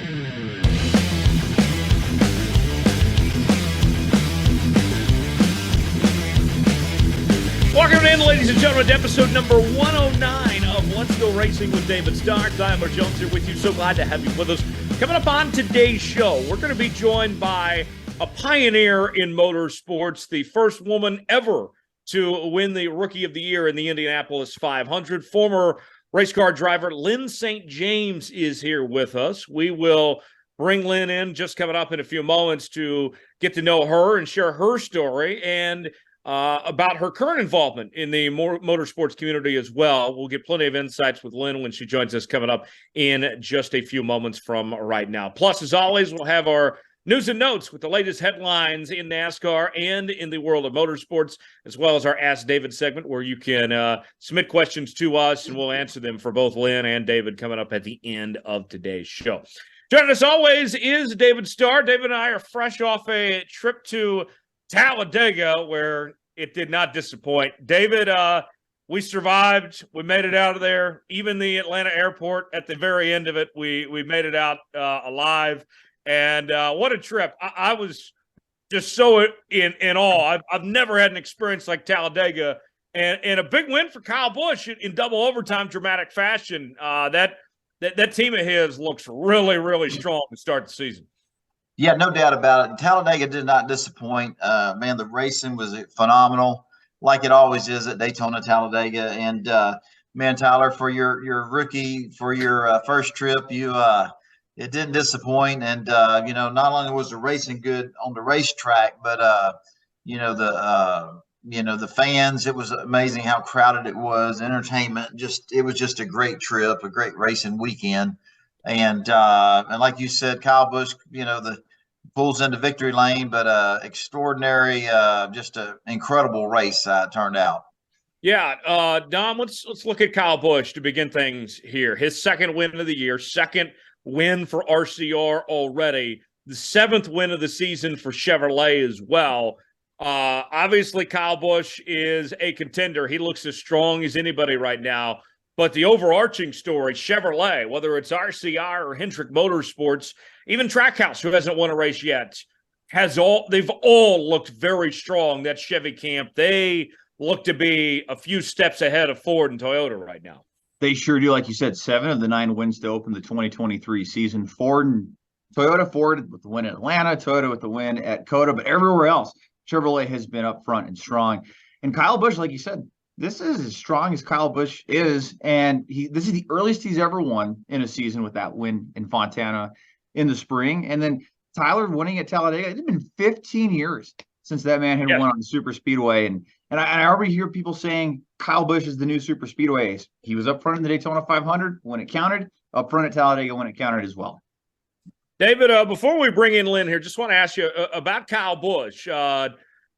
Welcome in, ladies and gentlemen, to episode number 109 of Let's Go Racing with David Starr. Tyler Jones here with you. So glad to have you with us. Coming up on today's show, we're going to be joined by a pioneer in motorsports, the first woman ever to win the Rookie of the Year in the Indianapolis 500. Former race car driver Lyn St. James is here with us. We will bring Lyn in just coming up in a few moments to get to know her and share her story and about her current involvement in the motorsports community as well. We'll get plenty of insights with Lyn when she joins us coming up in just a few moments from right now. Plus, as always, we'll have our news and notes with the latest headlines in NASCAR and in the world of motorsports, as well as our Ask David segment where you can submit questions to us and we'll answer them for both Lyn and David coming up at the end of today's show. Joining us always is David Starr. David and I are fresh off a trip to Talladega, where it did not disappoint. David, we survived. We made it out of there. Even the Atlanta airport, at the very end of it, we made it out alive. And what a trip. I was just so in awe. I've never had an experience like Talladega. And a big win for Kyle Busch in double overtime dramatic fashion. That team of his looks really, really strong to start the season. Yeah, no doubt about it. Talladega did not disappoint. Man, the racing was phenomenal, like it always is at Daytona, Talladega. And man, Tyler, for your rookie, for your first trip, it didn't disappoint. And not only was the racing good on the racetrack, but the fans. It was amazing how crowded it was. Entertainment, it was just a great trip, a great racing weekend. And like you said, Kyle Busch, pulls into victory lane, but extraordinary, just an incredible race turned out. Yeah, Dom, let's look at Kyle Busch to begin things here. His second win of the year, second win for RCR already, the seventh win of the season for Chevrolet as well. Obviously, Kyle Busch is a contender. He looks as strong as anybody right now. But the overarching story, Chevrolet, whether it's RCR or Hendrick Motorsports, even Trackhouse, who hasn't won a race yet, they've all looked very strong. That Chevy camp, they look to be a few steps ahead of Ford and Toyota right now. They sure do. Like you said, 7 of the 9 wins to open the 2023 season. Ford with the win at Atlanta, Toyota with the win at COTA, but everywhere else, Chevrolet has been up front and strong. And Kyle Busch, like you said, this is as strong as Kyle Busch is, and this is the earliest he's ever won in a season with that win in Fontana in the spring. And then Tyler winning at Talladega. It had been 15 years since that man had won on the super speedway. And I already hear people saying Kyle Busch is the new super speedway ace. He was up front in the Daytona 500 when it counted, up front at Talladega when it counted as well. David, before we bring in Lyn here, just want to ask you about Kyle Busch.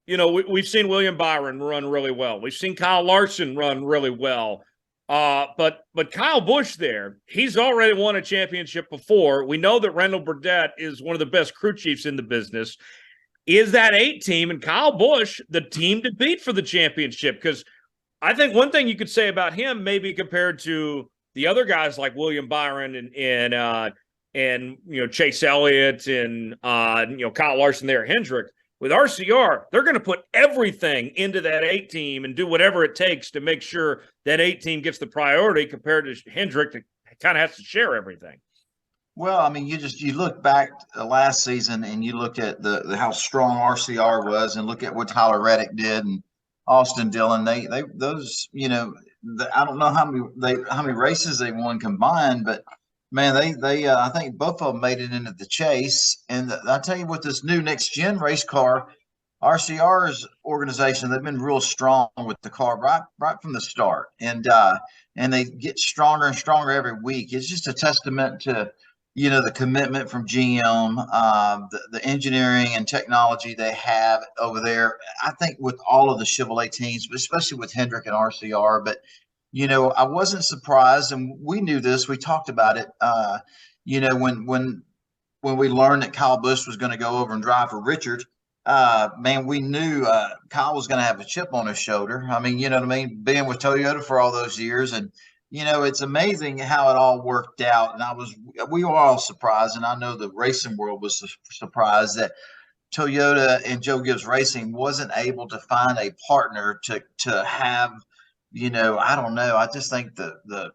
We've seen William Byron run really well. We've seen Kyle Larson run really well. But Kyle Busch there, he's already won a championship before. We know that Randall Burdett is one of the best crew chiefs in the business. Is that 8 team and Kyle Busch the team to beat for the championship? Because I think one thing you could say about him, maybe compared to the other guys like William Byron and Chase Elliott and Kyle Larson there, Hendrick. With RCR, they're going to put everything into that 8 team and do whatever it takes to make sure that 8 team gets the priority compared to Hendrick that kind of has to share everything. Well, I mean, you look back last season and you look at the how strong RCR was, and look at what Tyler Reddick did and Austin Dillon. I don't know how many races they won combined, but man, they I think both of them made it into the chase. And I tell you what, this new next gen race car, RCR's organization, they've been real strong with the car right from the start, and they get stronger and stronger every week. It's just a testament to the commitment from GM, the engineering and technology they have over there. I think with all of the Chevrolet teams, but especially with Hendrick and RCR, but I wasn't surprised, and we knew this. We talked about it. When we learned that Kyle Busch was going to go over and drive for Richard, man, we knew Kyle was going to have a chip on his shoulder. I mean, you know what I mean? Being with Toyota for all those years, and it's amazing how it all worked out. And we were all surprised. And I know the racing world was surprised that Toyota and Joe Gibbs Racing wasn't able to find a partner to have, I don't know. I just think the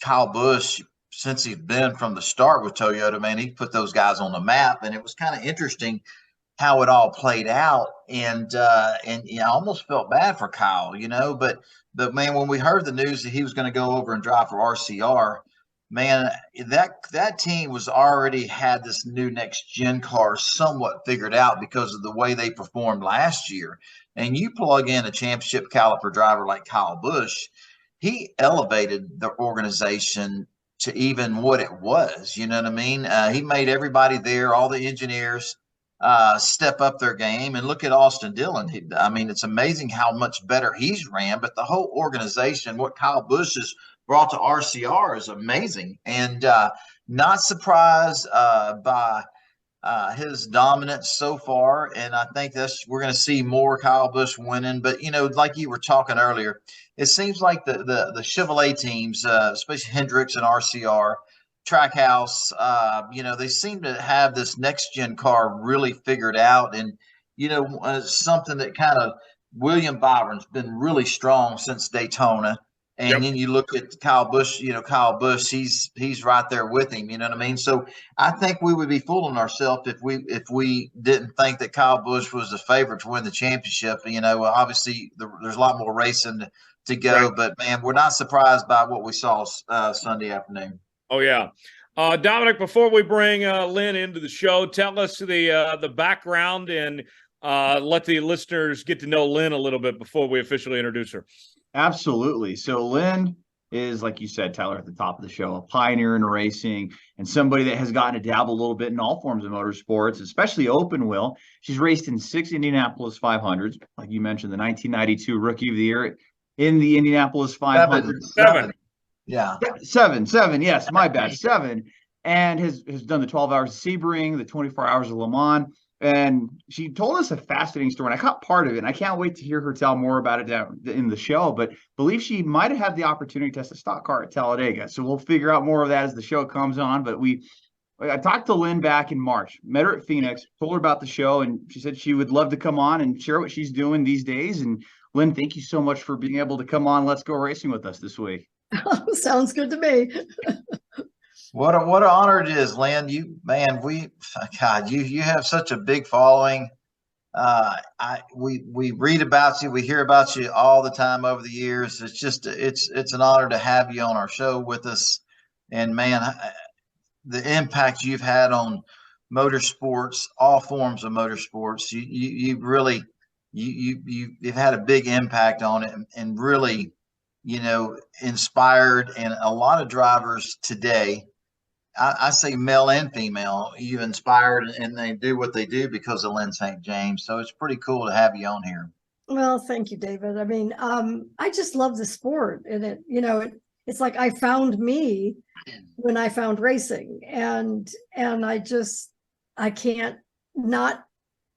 Kyle Busch, since he's been from the start with Toyota, man, he put those guys on the map. And it was kind of interesting how it all played out. And I almost felt bad for Kyle, but man, when we heard the news that he was going to go over and drive for RCR, man, that team was already had this new next gen car somewhat figured out because of the way they performed last year. And you plug in a championship caliber driver like Kyle Busch, he elevated the organization to even what it was. You know what I mean? He made everybody there, all the engineers, step up their game. And look at Austin Dillon. It's amazing how much better he's ran, but the whole organization, what Kyle Busch has brought to RCR is amazing. And not surprised by his dominance so far. And I think we're going to see more Kyle Busch winning. But, like you were talking earlier, it seems like the Chevrolet teams, especially Hendricks and RCR, Trackhouse, they seem to have this next gen car really figured out. And, something that kind of William Byron's been really strong since Daytona. And then you look at Kyle Busch, he's right there with him. You know what I mean? So I think we would be fooling ourselves if we didn't think that Kyle Busch was the favorite to win the championship. Obviously there's a lot more racing to go, right. But man, we're not surprised by what we saw Sunday afternoon. Oh yeah. Dominic, before we bring Lyn into the show, tell us the background and let the listeners get to know Lyn a little bit before we officially introduce her. Absolutely. So Lyn is, like you said, Tyler, at the top of the show, a pioneer in racing and somebody that has gotten to dabble a little bit in all forms of motorsports, especially open wheel. She's raced in 6 Indianapolis 500s. Like you mentioned, the 1992 Rookie of the Year in the Indianapolis 500. Seven. Yeah. Seven. Yes, my bad. 7. And has done the 12 hours of Sebring, the 24 hours of Le Mans. And she told us a fascinating story, and I caught part of it, and I can't wait to hear her tell more about it in the show, but believe she might have had the opportunity to test a stock car at Talladega. So we'll figure out more of that as the show comes on. But I talked to Lyn back in March, met her at Phoenix, told her about the show, and she said she would love to come on and share what she's doing these days. And Lyn, thank you so much for being able to come on Let's Go Racing with us this week. Sounds good to me. What an honor it is, Lyn. You have such a big following. We read about you, we hear about you all the time over the years. It's an honor to have you on our show with us. And man, the impact you've had on motorsports, all forms of motorsports, you've really you've had a big impact on it, and really, inspired. And a lot of drivers today, I say male and female, you've inspired, and they do what they do because of Lyn St. James. So it's pretty cool to have you on here. Well, thank you, David. I just love the sport, and it's like I found me when I found racing, and I can't not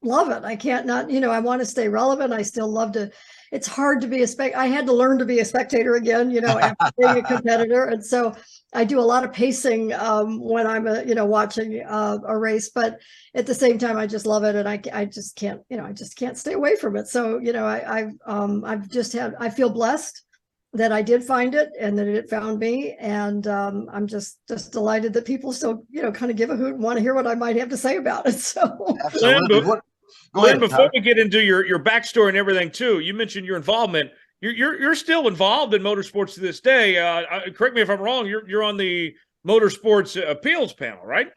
love it. I can't not, I want to stay relevant. I still love to. It's hard to be I had to learn to be a spectator again, after being a competitor. And so I do a lot of pacing when I'm, watching a race, but at the same time, I just love it. And I just can't, I just can't stay away from it. So, I feel blessed that I did find it and that it found me. And I'm just delighted that people still, kind of give a hoot and want to hear what I might have to say about it. So absolutely. Lyn, before we get into your backstory and everything too, you mentioned your involvement. You're still involved in motorsports to this day. Correct me if I'm wrong. You're on the motorsports appeals panel, right?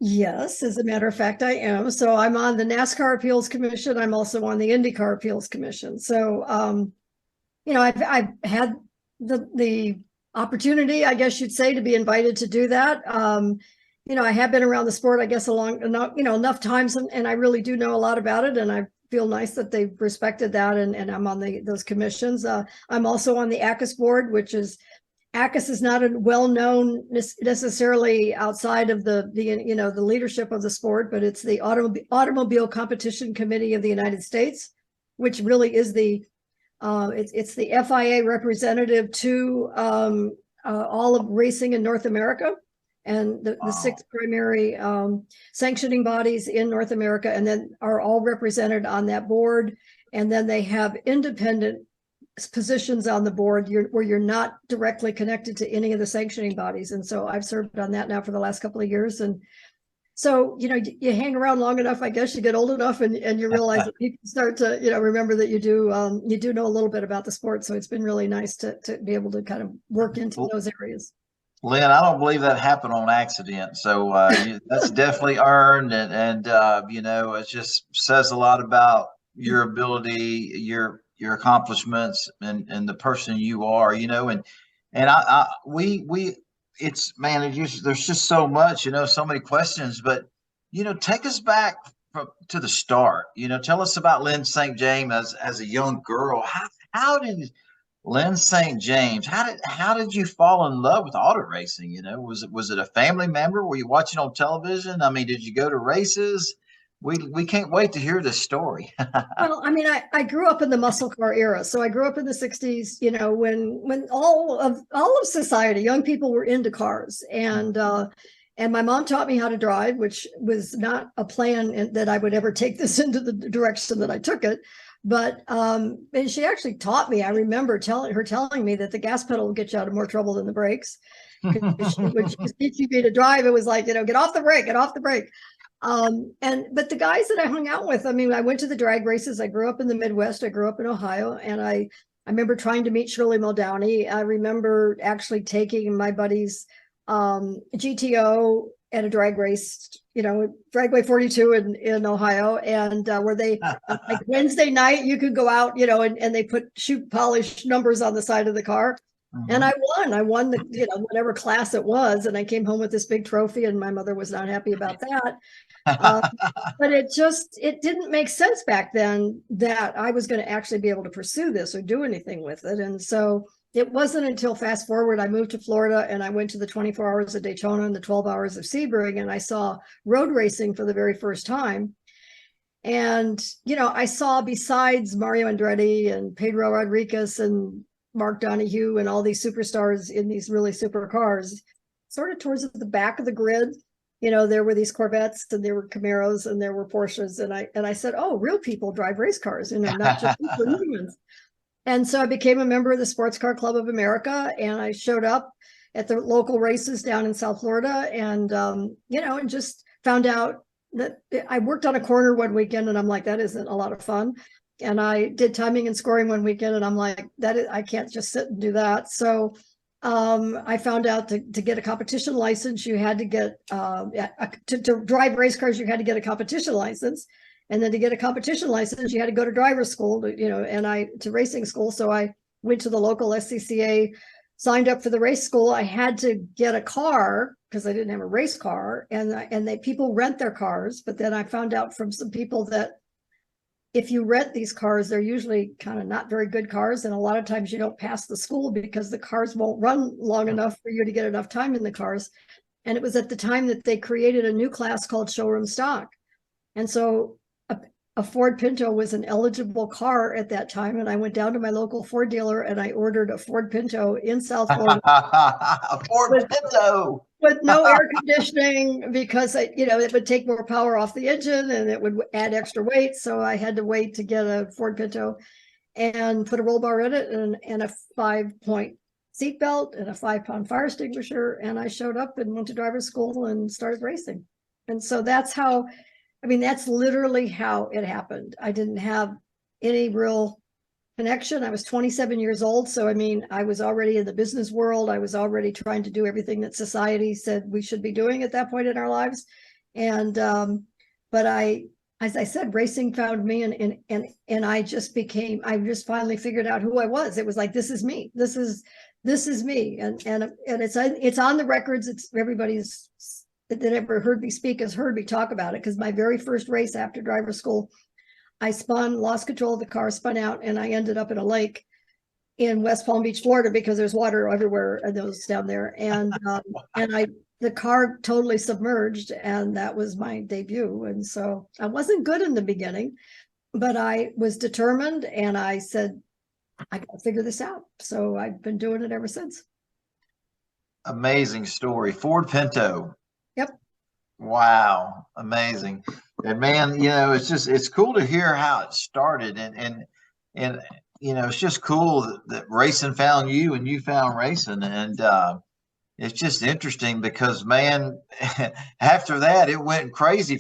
Yes, as a matter of fact, I am. So I'm on the NASCAR Appeals Commission. I'm also on the IndyCar Appeals Commission. So, I've had the opportunity, I guess you'd say, to be invited to do that. I have been around the sport, I guess, enough times, and I really do know a lot about it. And I feel nice that they've respected that. And I'm on those commissions. I'm also on the ACUS board, which is, ACUS is not a well-known necessarily outside of the leadership of the sport, but it's the Automobile Competition Committee of the United States, which really is the It's the FIA representative to all of racing in North America, and the 6 primary sanctioning bodies in North America, and then are all represented on that board. And then they have independent positions on the board where you're not directly connected to any of the sanctioning bodies. And so I've served on that now for the last couple of years. And so, you hang around long enough, I guess you get old enough, and you realize that people start to, remember that you do know a little bit about the sport. So it's been really nice to be able to kind of work into those areas. Lyn, I don't believe that happened on accident. So that's definitely earned, and it just says a lot about your ability, your accomplishments, and the person you are. And it's, man, there's just so much, so many questions. But take us back to the start. Tell us about Lyn St. James as a young girl. How did Lyn St. James, how did you fall in love with auto racing? Was it a family member? Were you watching on television? I mean, did you go to races? We can't wait to hear this story. Well, I mean, I grew up in the muscle car era. So I grew up in the 60s, when all of society, young people were into cars. And my mom taught me how to drive, which was not a plan that I would ever take this into the direction that I took it. But and she actually taught me. I remember telling me that the gas pedal will get you out of more trouble than the brakes. When she was teaching me to drive, it was like, get off the brake, get off the brake. But the guys that I hung out with, I mean, I went to the drag races. I grew up in the Midwest. I grew up in Ohio, and I remember trying to meet Shirley Muldowney. I remember actually taking my buddy's GTO at a drag race, Dragway 42 in Ohio, and where they like Wednesday night you could go out, and they put shoot polish numbers on the side of the car. And I won the, whatever class it was. And I came home with this big trophy, and my mother was not happy about that. But it didn't make sense back then that I was going to actually be able to pursue this or do anything with it. And so it wasn't until fast forward, I moved to Florida, and I went to the 24 hours of Daytona and the 12 hours of Sebring, and I saw road racing for the very first time. And, I saw, besides Mario Andretti and Pedro Rodriguez and Mark Donohue and all these superstars in these really super cars, sort of towards the back of the grid, there were these Corvettes, and there were Camaros, and there were Porsches. And I said, oh, real people drive race cars, not just humans. And so I became a member of the Sports Car Club of America, and I showed up at the local races down in South Florida, and, and just found out that I worked on a corner one weekend, and I'm like, that isn't a lot of fun. And I did timing and scoring one weekend, and I'm like, I can't just sit and do that. So I found out to get a competition license, you had to get, to drive race cars, you had to get a competition license. And then to get a competition license, you had to go to driver's school, to racing school. So I went to the local SCCA, signed up for the race school. I had to get a car because I didn't have a race car, and people rent their cars. But then I found out from some people that if you rent these cars, they're usually kind of not very good cars. And a lot of times you don't pass the school because the cars won't run long enough for you to get enough time in the cars. And it was at the time that they created a new class called showroom stock. And so a Ford Pinto was an eligible car at that time. And I went down to my local Ford dealer, and I ordered a Ford Pinto in South Florida. A Ford Pinto. With no air conditioning, because it would take more power off the engine, and it would add extra weight. So I had to wait to get a Ford Pinto and put a roll bar in it, and a 5-point seat belt and a 5-pound fire extinguisher. And I showed up and went to driver's school and started racing. And so that's literally how it happened. I didn't have any real connection. I was 27 years old. So, I was already in the business world. I was already trying to do everything that society said we should be doing at that point in our lives. And, but as I said, racing found me, and I just finally figured out who I was. It was like, this is me. This is me. And it's on the records. It's everybody's that ever heard me speak has heard me talk about it. Because my very first race after driver's school, I lost control of the car, spun out, and I ended up in a lake in West Palm Beach, Florida, because there's water everywhere and those down there. And the car totally submerged, and that was my debut. And so I wasn't good in the beginning, but I was determined, and I said, I got to figure this out. So I've been doing it ever since. Amazing story. Ford Pinto. Yep. Wow. Amazing. And man, it's cool to hear how it started, and it's just cool that racing found you and you found racing. And it's just interesting because, man, after that, it went crazy.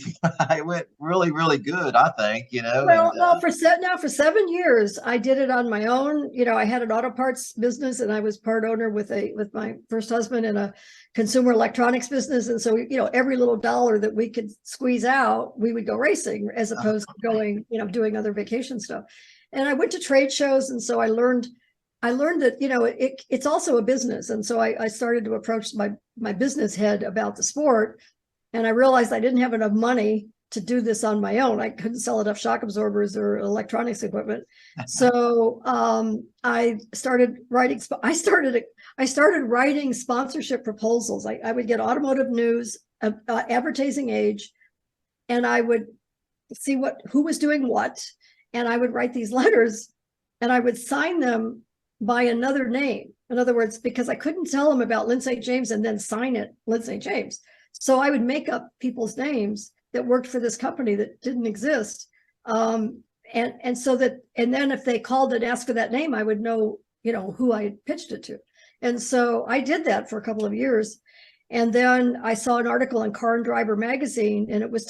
It went really, really good, I think, Well, for 7 years, I did it on my own. I had an auto parts business, and I was part owner with my first husband in a consumer electronics business. And so, every little dollar that we could squeeze out, we would go racing as opposed to going, doing other vacation stuff. And I went to trade shows. And so I learned that, it's also a business. And so I started to approach my business head about the sport. And I realized I didn't have enough money to do this on my own. I couldn't sell enough shock absorbers or electronics equipment. So I started writing. I started writing sponsorship proposals. I would get Automotive News, Advertising Age, and I would see who was doing what, and I would write these letters, and I would sign them by another name. In other words, because I couldn't tell them about Lyn St. James and then sign it Lyn St. James. So I would make up people's names that worked for this company that didn't exist. And then if they called and asked for that name, I would know, who I had pitched it to. And so I did that for a couple of years. And then I saw an article in Car and Driver magazine, and it was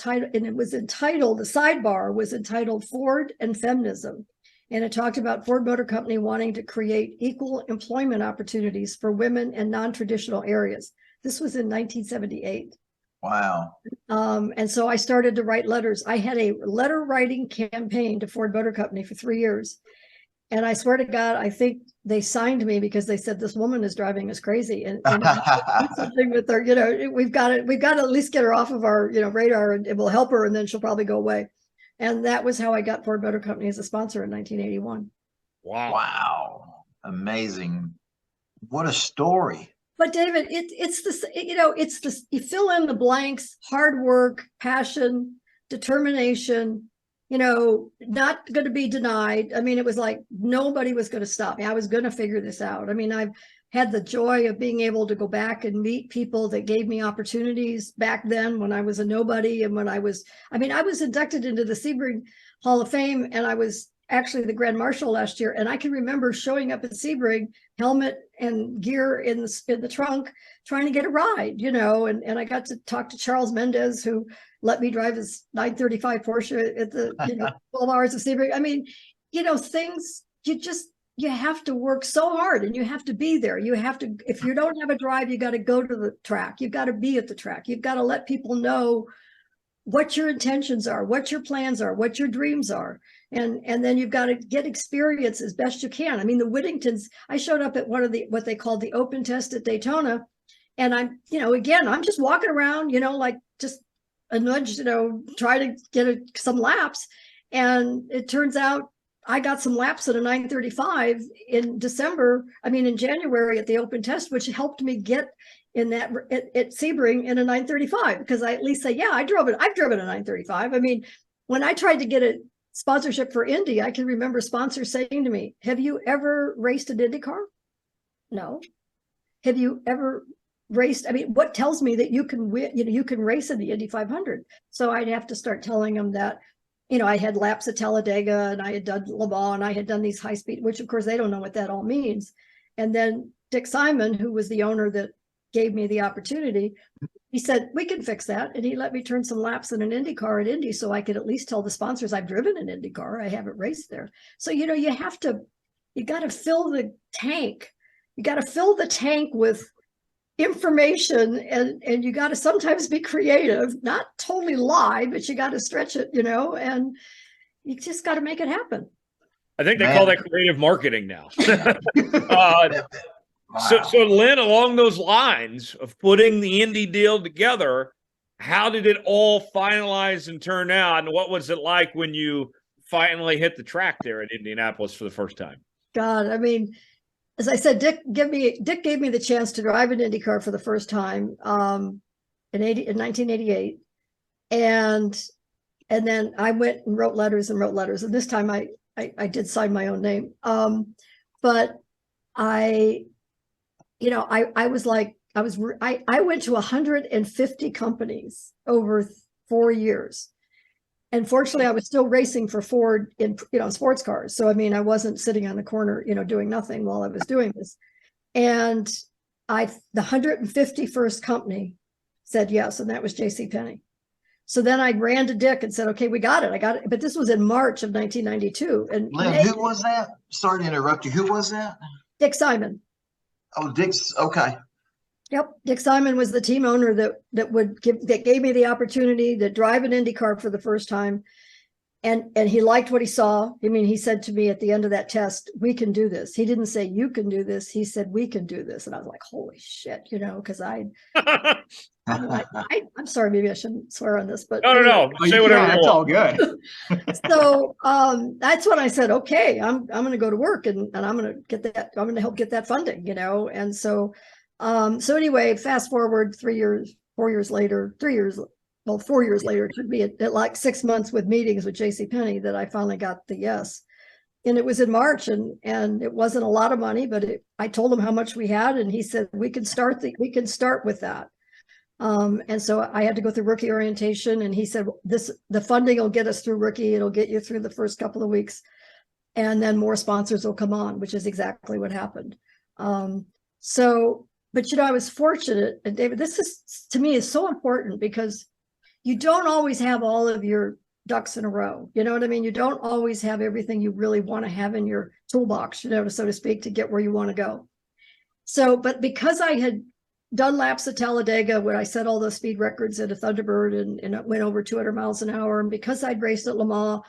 entitled, the sidebar was entitled Ford and Feminism. And it talked about Ford Motor Company wanting to create equal employment opportunities for women in non-traditional areas. This was in 1978. Wow. And so I started to write letters. I had a letter writing campaign to Ford Motor Company for 3 years. And I swear to God, I think they signed me because they said, this woman is driving us crazy. And something with her, we've got to at least get her off of our, radar, and it will help her, and then she'll probably go away. And that was how I got Ford Motor Company as a sponsor in 1981. Wow. Wow. Amazing. What a story. But David, it's this, it's this, you fill in the blanks: hard work, passion, determination, not going to be denied. I mean, it was like nobody was going to stop me. I was going to figure this out. I mean, I've had the joy of being able to go back and meet people that gave me opportunities back then when I was a nobody. And when I was inducted into the Sebring Hall of Fame, and I was actually the Grand Marshal last year. And I can remember showing up at Sebring, helmet and gear in the trunk, trying to get a ride, and I got to talk to Charles Mendez, who let me drive his 935 Porsche at the 12 hours of Sebring. I mean, things, you have to work so hard, and you have to be there. You have to, if you don't have a drive, you got to go to the track. You've got to be at the track. You've got to let people know what your intentions are, what your plans are, what your dreams are. And then you've got to get experience as best you can. I mean, the Whittingtons, I showed up at what they called the open test at Daytona. And I'm, again, I'm just walking around, like just a nudge, try to get some laps. And it turns out I got some laps at a 935 in January at the open test, which helped me get in that at Sebring in a 935, because I at least say, yeah, I've driven a 935. I mean, when I tried to get a sponsorship for Indy, I can remember sponsors saying to me, have you ever raced an IndyCar? No. Have you ever raced? I mean, what tells me that you can win, you can race in the Indy 500? So I'd have to start telling them that, I had laps at Talladega, and I had done Le Mans, and I had done these high speed, which of course they don't know what that all means. And then Dick Simon, who was the owner that gave me the opportunity, he said, we can fix that. And he let me turn some laps in an IndyCar at Indy, so I could at least tell the sponsors I've driven an IndyCar. I haven't raced there. So, you got to fill the tank. You got to fill the tank with information, and you got to sometimes be creative, not totally lie, but you got to stretch it, and you just got to make it happen. I think they call that creative marketing now. Wow. So Lyn, along those lines of putting the Indy deal together, how did it all finalize and turn out? And what was it like when you finally hit the track there at Indianapolis for the first time? God, I mean, as I said, Dick gave me the chance to drive an IndyCar for the first time in 1988. And then I went and wrote letters. And this time I did sign my own name. but I was like, I went to 150 companies over 4 years. And fortunately, I was still racing for Ford in, sports cars. So, I mean, I wasn't sitting on the corner, doing nothing while I was doing this. And the 151st company said yes, and that was JCPenney. So then I ran to Dick and said, okay, we got it. I got it. But this was in March of 1992. And Lyn, who was that? Sorry to interrupt you. Who was that? Dick Simon. Oh, Dick's. Okay. Yep. Dick Simon was the team owner that gave me the opportunity to drive an IndyCar for the first time. And he liked what he saw. I mean, he said to me at the end of that test, we can do this. He didn't say you can do this. He said, we can do this. And I was like, holy shit, because I'm sorry, maybe I shouldn't swear on this, but no. Say whatever. That's all good. So that's when I said, okay, I'm going to go to work and I'm going to get that. I'm going to help get that funding, And so, so anyway, fast forward 4 years later, it took me at like 6 months with meetings with JCPenney that I finally got the yes. And it was in March and it wasn't a lot of money, but I told him how much we had. And he said, we can start with that. And so I had to go through rookie orientation, and he said, the funding will get us through rookie. It'll get you through the first couple of weeks, and then more sponsors will come on, which is exactly what happened. But I was fortunate, and David, this is, to me, is so important because you don't always have all of your ducks in a row. You know what I mean? You don't always have everything you really want to have in your toolbox, so to speak, to get where you want to go. So, but because I had done laps at Talladega where I set all those speed records at a Thunderbird and it went over 200 miles an hour. And because I'd raced at Le Mans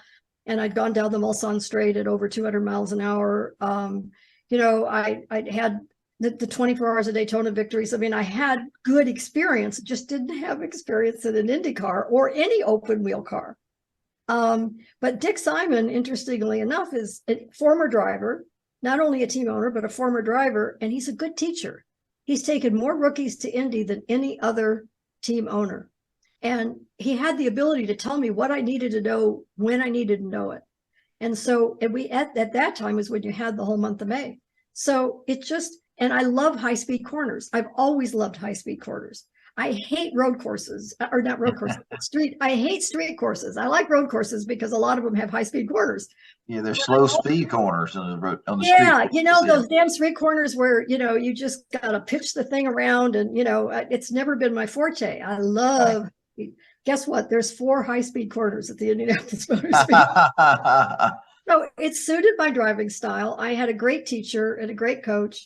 and I'd gone down the Mulsanne Straight at over 200 miles an hour, I'd had the 24 hours of Daytona victories. I mean, I had good experience, just didn't have experience in an IndyCar or any open wheel car. But Dick Simon, interestingly enough, is a former driver, not only a team owner, but a former driver, and he's a good teacher. He's taken more rookies to Indy than any other team owner. And he had the ability to tell me what I needed to know when I needed to know it. And so at that time was when you had the whole month of May. So and I love high-speed corners. I've always loved high-speed corners. I hate road courses, or not road courses, I hate street courses. I like road courses because a lot of them have high-speed corners. Yeah, they're slow speed corners on the yeah, street. Those damn street corners where, you just got to pitch the thing around and, it's never been my forte. I love, guess what? There's 4 high-speed corners at the Indianapolis Motor Speedway. So it suited my driving style. I had a great teacher and a great coach.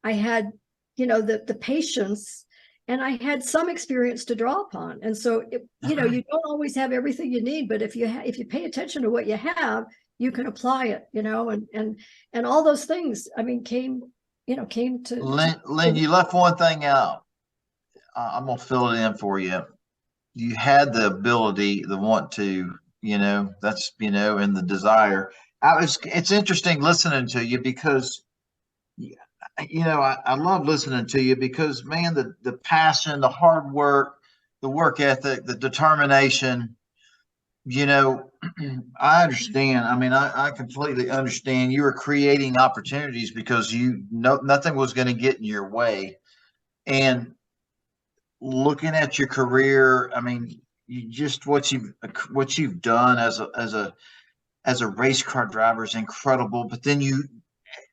I had, the patience, and I had some experience to draw upon. And so, you don't always have everything you need, but if you pay attention to what you have, you can apply it, and all those things, I mean, came to. Lyn, you left one thing out. I'm going to fill it in for you. You had the ability, the want to, that's, and the desire. It's interesting listening to you because, I love listening to you because, man, the passion, the hard work, the work ethic, the determination, I understand. I mean, I completely understand. You were creating opportunities because nothing was going to get in your way. And looking at your career, I mean, what you've done as a race car driver is incredible. But then you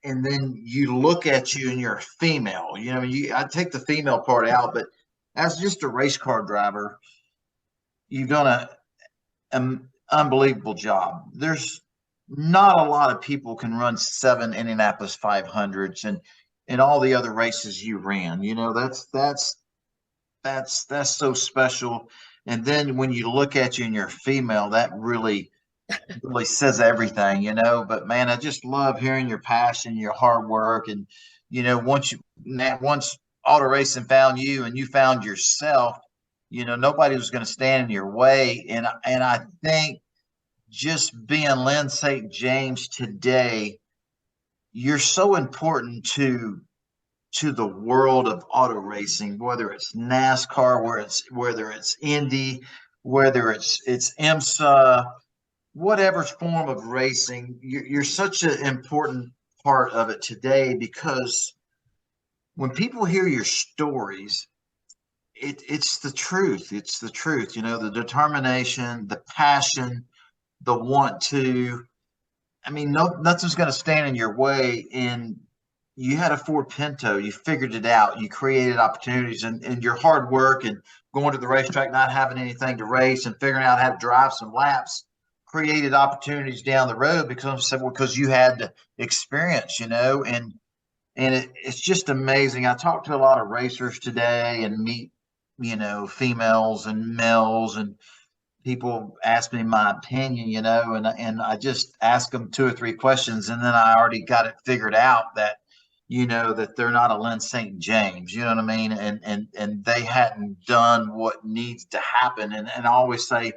look at you and you're a female. I take the female part out, but as just a race car driver, you've done an unbelievable job. There's not a lot of people can run 7 Indianapolis 500s and all the other races you ran. That's so special. And then when you look at you and you're a female, that really says everything, But man, I just love hearing your passion, your hard work, and once auto racing found you and you found yourself, nobody was going to stand in your way. And I think just being Lyn St. James today, you're so important to the world of auto racing, whether it's NASCAR, whether it's Indy, whether it's IMSA, whatever form of racing. You're such an important part of it today, because when people hear your stories, it's the truth. It's the truth. You know, the determination, the passion, the want to. I mean, nothing's going to stand in your way. And you had a Ford Pinto. You figured it out. You created opportunities, and your hard work and going to the racetrack, not having anything to race, and figuring out how to drive some laps, created opportunities down the road because you had the experience, you know, and it's just amazing. I talk to a lot of racers today and meet, you know, females and males, and people ask me my opinion, you know, and I just ask them 2 or 3 questions, and then I already got it figured out that, you know, that they're not a Lyn St. James, you know what I mean? And they hadn't done what needs to happen. And I always say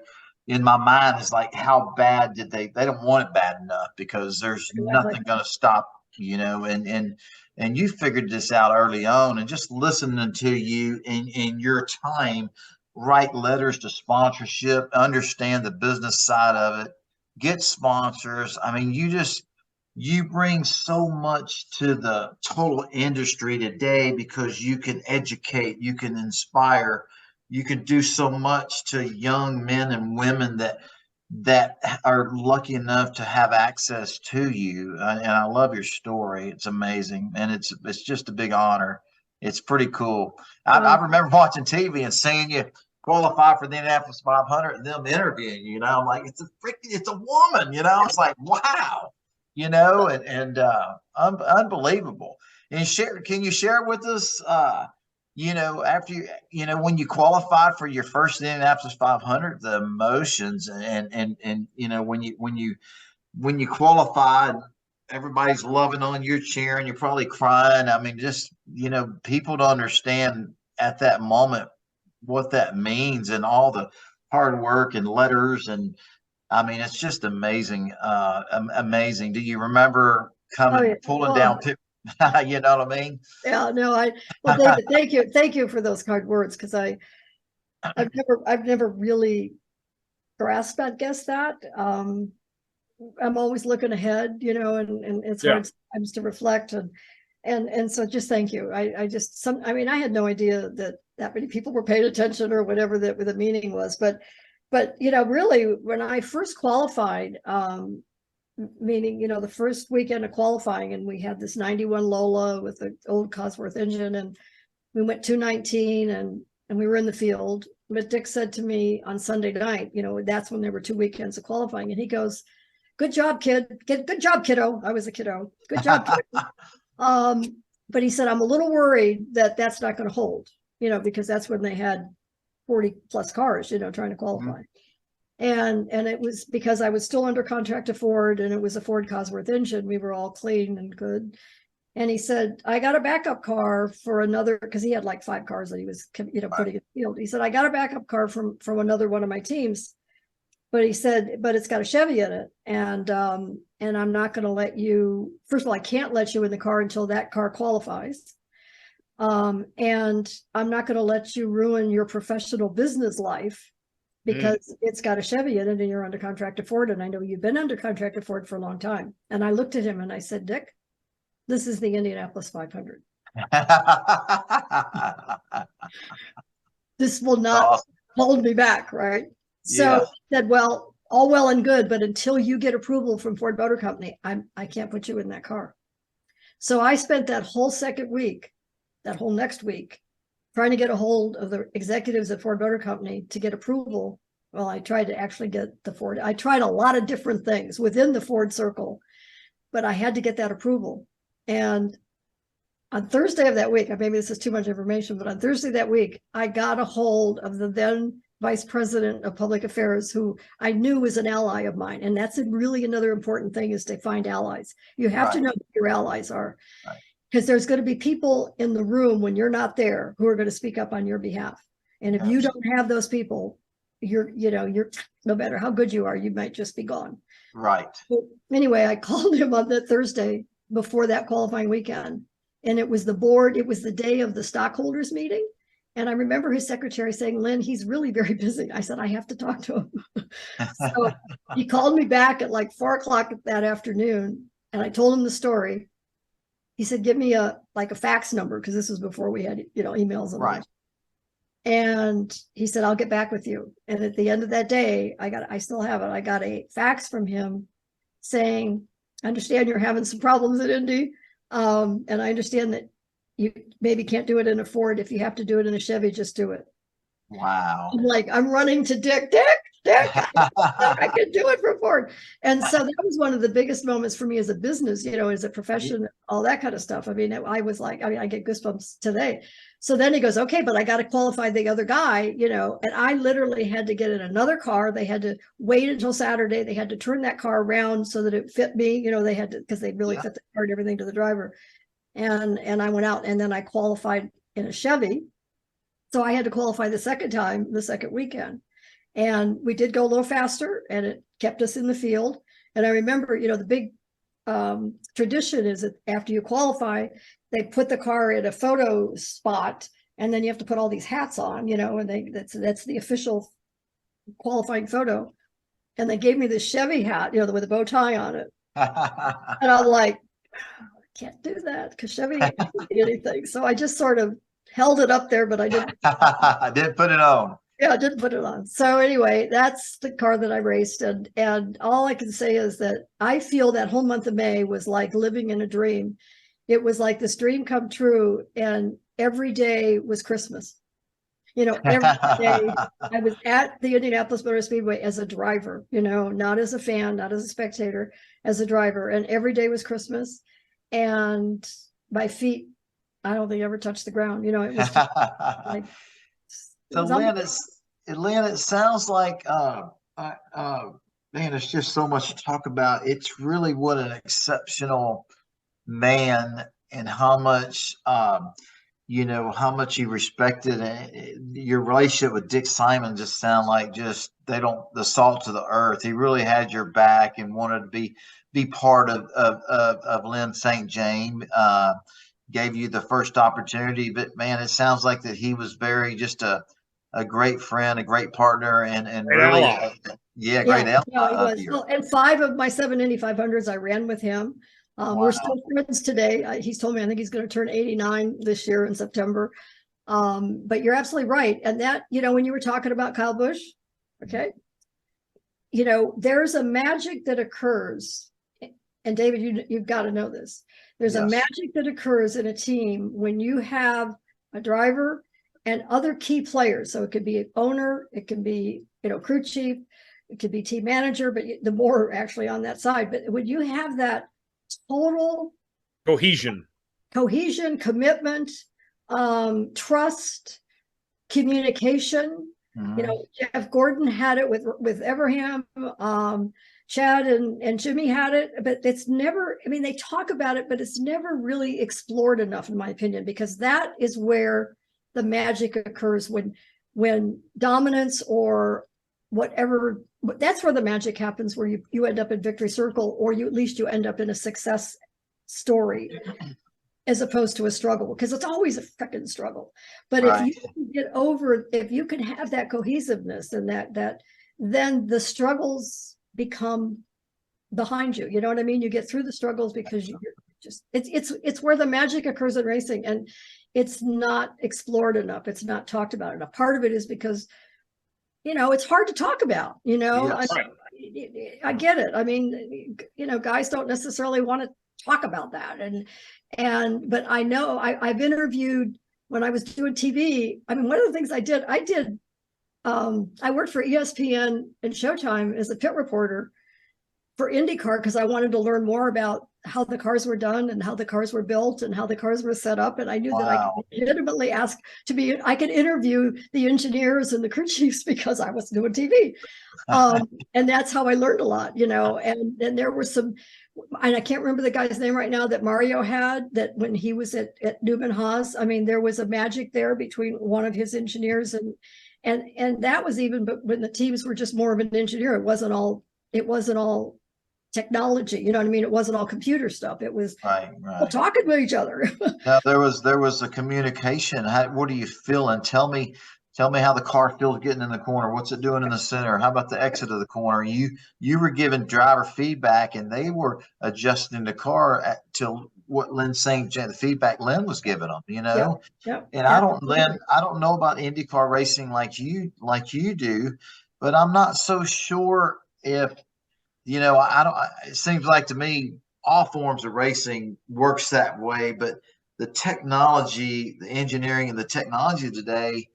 in my mind is like, how bad did they don't want it bad enough, because there's nothing going to stop, you know, and you figured this out early on, and just listening to you in your time, write letters to sponsorship, understand the business side of it, get sponsors. I mean, you bring so much to the total industry today, because you can educate, you can inspire, you can do so much to young men and women that are lucky enough to have access to you. And I love your story. It's amazing. And it's just a big honor. It's pretty cool. I remember watching TV and seeing you qualify for the Indianapolis 500 and them interviewing you. You know, I'm like, it's a woman. You know, it's like, wow. You know, and unbelievable. And can you share with us, you know, after you know, when you qualified for your first Indianapolis 500, the emotions and you know, when you qualified, everybody's loving on you, cheering, you're probably crying. I mean, just, you know, people to understand at that moment what that means, and all the hard work and letters, and I mean, it's just amazing. Amazing. Do you remember pulling down? You know what I mean? Yeah, no, well, David, thank you for those kind words, because I've never really grasped, I guess, that. I'm always looking ahead, you know, and it's hard sometimes to reflect, and so just thank you. I mean, I had no idea that many people were paying attention, or whatever the meaning was, but you know, really, when I first qualified, meaning, you know, the first weekend of qualifying, and we had this 91 Lola with the old Cosworth engine, and we went 219, and we were in the field. But Dick said to me on Sunday night, you know, that's when there were 2 weekends of qualifying, and he goes, "Good job, kid. Good job, kiddo." I was a kiddo. "Good job, kiddo." But he said, "I'm a little worried that that's not going to hold, you know, because that's when they had 40 plus cars, you know, trying to qualify." And it was because I was still under contract to Ford, and it was a Ford Cosworth engine. We were all clean and good. And he said, "I got a backup car for another," because he had like 5 cars that he was, you know, putting in the field. He said, "I got a backup car from another one of my teams." But he said, "But it's got a Chevy in it. And I'm not going to let you, first of all, I can't let you in the car until that car qualifies. And I'm not going to let you ruin your professional business life, because it's got a Chevy in it, and you're under contract to Ford. And I know you've been under contract to Ford for a long time." And I looked at him and I said, "Dick, this is the Indianapolis 500. This will not hold me back, right?" So he said, "Well, all well and good, but until you get approval from Ford Motor Company, I can't put you in that car." So I spent that whole next week, trying to get a hold of the executives at Ford Motor Company to get approval. Well, I tried to actually get the Ford. I tried a lot of different things within the Ford circle, but I had to get that approval. And on Thursday of that week, maybe this is too much information, but on Thursday that week, I got a hold of the then Vice President of Public Affairs, who I knew was an ally of mine. And that's really another important thing, is to find allies. You have to know who your allies are. Because there's going to be people in the room when you're not there who are going to speak up on your behalf. And if you don't have those people, you're no matter how good you are, you might just be gone. Right. So anyway, I called him on that Thursday before that qualifying weekend, and it was the board. It was the day of the stockholders meeting. And I remember his secretary saying, "Lyn, he's really very busy." I said, "I have to talk to him." So he called me back at like 4 o'clock that afternoon, and I told him the story. he said, give me a fax number, because this was before we had, emails and all. Right. And he said, I'll get back with you. And at the end of that day, I still have it. I got a fax from him saying, I understand you're having some problems at Indy. And I understand that you maybe can't do it in a Ford. If you have to do it in a Chevy, just do it. Wow. I'm like, I'm running to Dick, I can do it for Ford. And so that was one of the biggest moments for me as a business, as a profession, all that kind of stuff. I mean, I was like, I get goosebumps today. So then he goes, okay, but I got to qualify the other guy, and I literally had to get in another car. They had to wait until Saturday. They had to turn that car around so that it fit me, they had to, because they really fit the car and everything to the driver. And I went out, and then I qualified in a Chevy. So I had to qualify the second time, the second weekend. And we did go a little faster, and it kept us in the field. And I remember, the big tradition is that after you qualify, they put the car in a photo spot, and then you have to put all these hats on, and that's the official qualifying photo. And they gave me the Chevy hat, with a bow tie on it. And I'm like, I can't do that because Chevy ain't anything. So I just sort of held it up there, but I didn't. I didn't put it on. Yeah, I didn't put it on. So anyway, that's the car that I raced. And all I can say is that I feel that whole month of May was like living in a dream. It was like this dream come true, and every day was Christmas. Every day I was at the Indianapolis Motor Speedway as a driver, not as a fan, not as a spectator, as a driver. And every day was Christmas. And my feet, I don't think ever touched the ground. It was just like, so Lyn, it sounds like man, there's just so much to talk about. It's really what an exceptional man, and how much how much you respected your relationship with Dick Simon. Just sound like the salt to the earth. He really had your back and wanted to be part of Lyn St. James. Gave you the first opportunity, but man, it sounds like that he was very just a great friend, a great partner, and great really ally. Great ally. No, he was. Well, and 5 of my 7 Indy 500s I ran with him. Wow. We're still friends today. He's told me I think he's going to turn 89 this year in September. But you're absolutely right. And that, when you were talking about Kyle Busch, okay, there's a magic that occurs. And David, you've got to know this. There's a magic that occurs in a team when you have a driver and other key players. So it could be an owner, it can be, crew chief, it could be team manager, but the more actually on that side. But when you have that total cohesion, commitment, trust, communication. Mm-hmm. Jeff Gordon had it with Everham. Chad and Jimmy had it, but it's never, they talk about it, but it's never really explored enough, in my opinion, because that is where the magic occurs when dominance or whatever, that's where the magic happens, where you end up in victory circle, or at least you end up in a success story as opposed to a struggle, because it's always a freaking struggle. But right. If you can get over, if you can have that cohesiveness and that then the struggles become behind you. You know what I mean? You get through the struggles because you're just, it's where the magic occurs in racing, and it's not explored enough. It's not talked about enough. Part of it is because, it's hard to talk about, Yes. I get it. Guys don't necessarily want to talk about that. But I know I've interviewed when I was doing TV. One of the things I did, I worked for ESPN and Showtime as a pit reporter for IndyCar because I wanted to learn more about how the cars were done and how the cars were built and how the cars were set up. And I knew that I could legitimately I could interview the engineers and the crew chiefs because I was doing TV. And that's how I learned a lot, and there were some, and I can't remember the guy's name right now that Mario had, that when he was at Newman Haas, there was a magic there between one of his engineers and that was even, but when the teams were just more of an engineer, it wasn't all technology, you know what I mean? It wasn't all computer stuff. It was right. talking to each other. Now there was a communication. What are you feeling? Tell me how the car feels getting in the corner. What's it doing in the center? How about the exit of the corner? You were giving driver feedback, and they were adjusting the car to what Lyn St, the feedback Lyn was giving them, you know. Yep. And I don't, Lyn, I don't know about IndyCar racing like you do, but I'm not so sure if, you know, I don't. It seems like to me all forms of racing works that way, but the technology, the engineering, and the technology today.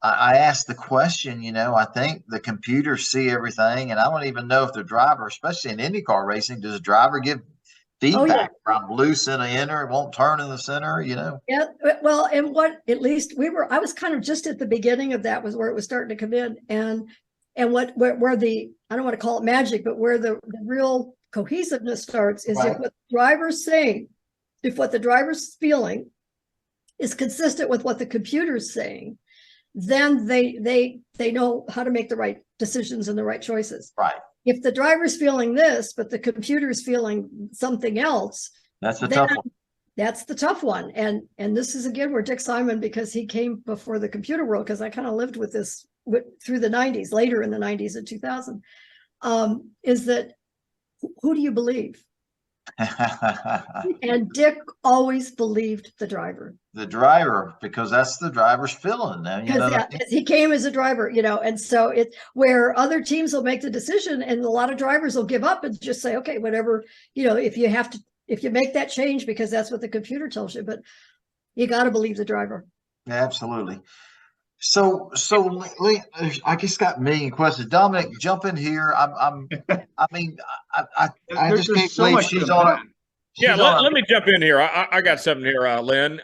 I asked the question, you know, I think the computers see everything, and I don't even know if the driver, especially in IndyCar racing, does the driver give feedback from loose in the inner, it won't turn in the center, you know? Yeah, well, and what at least I was kind of just at the beginning of that was where it was starting to come in, and where the, I don't want to call it magic, but where the real cohesiveness starts is if what the driver's saying, if what the driver's feeling is consistent with what the computer's saying, then they know how to make the right decisions and the right choices. Right. If the driver's feeling this, but the computer's feeling something else, that's the tough one. That's the tough one. And this is again where Dick Simon, because he came before the computer world, because I kind of lived with this through the 90s, later in the 90s and 2000, is that who do you believe? And Dick always believed the driver. The driver, because that's the driver's feeling now. You know, he came as a driver, you know, and so it's where other teams will make the decision, and a lot of drivers will give up and just say, okay, whatever, you know, if you make that change because that's what the computer tells you, but you got to believe the driver. Absolutely. So I just got a million questions. Dominic, jump in here. I just can't believe she's on. Yeah, let me jump in here. I got something here, Lyn.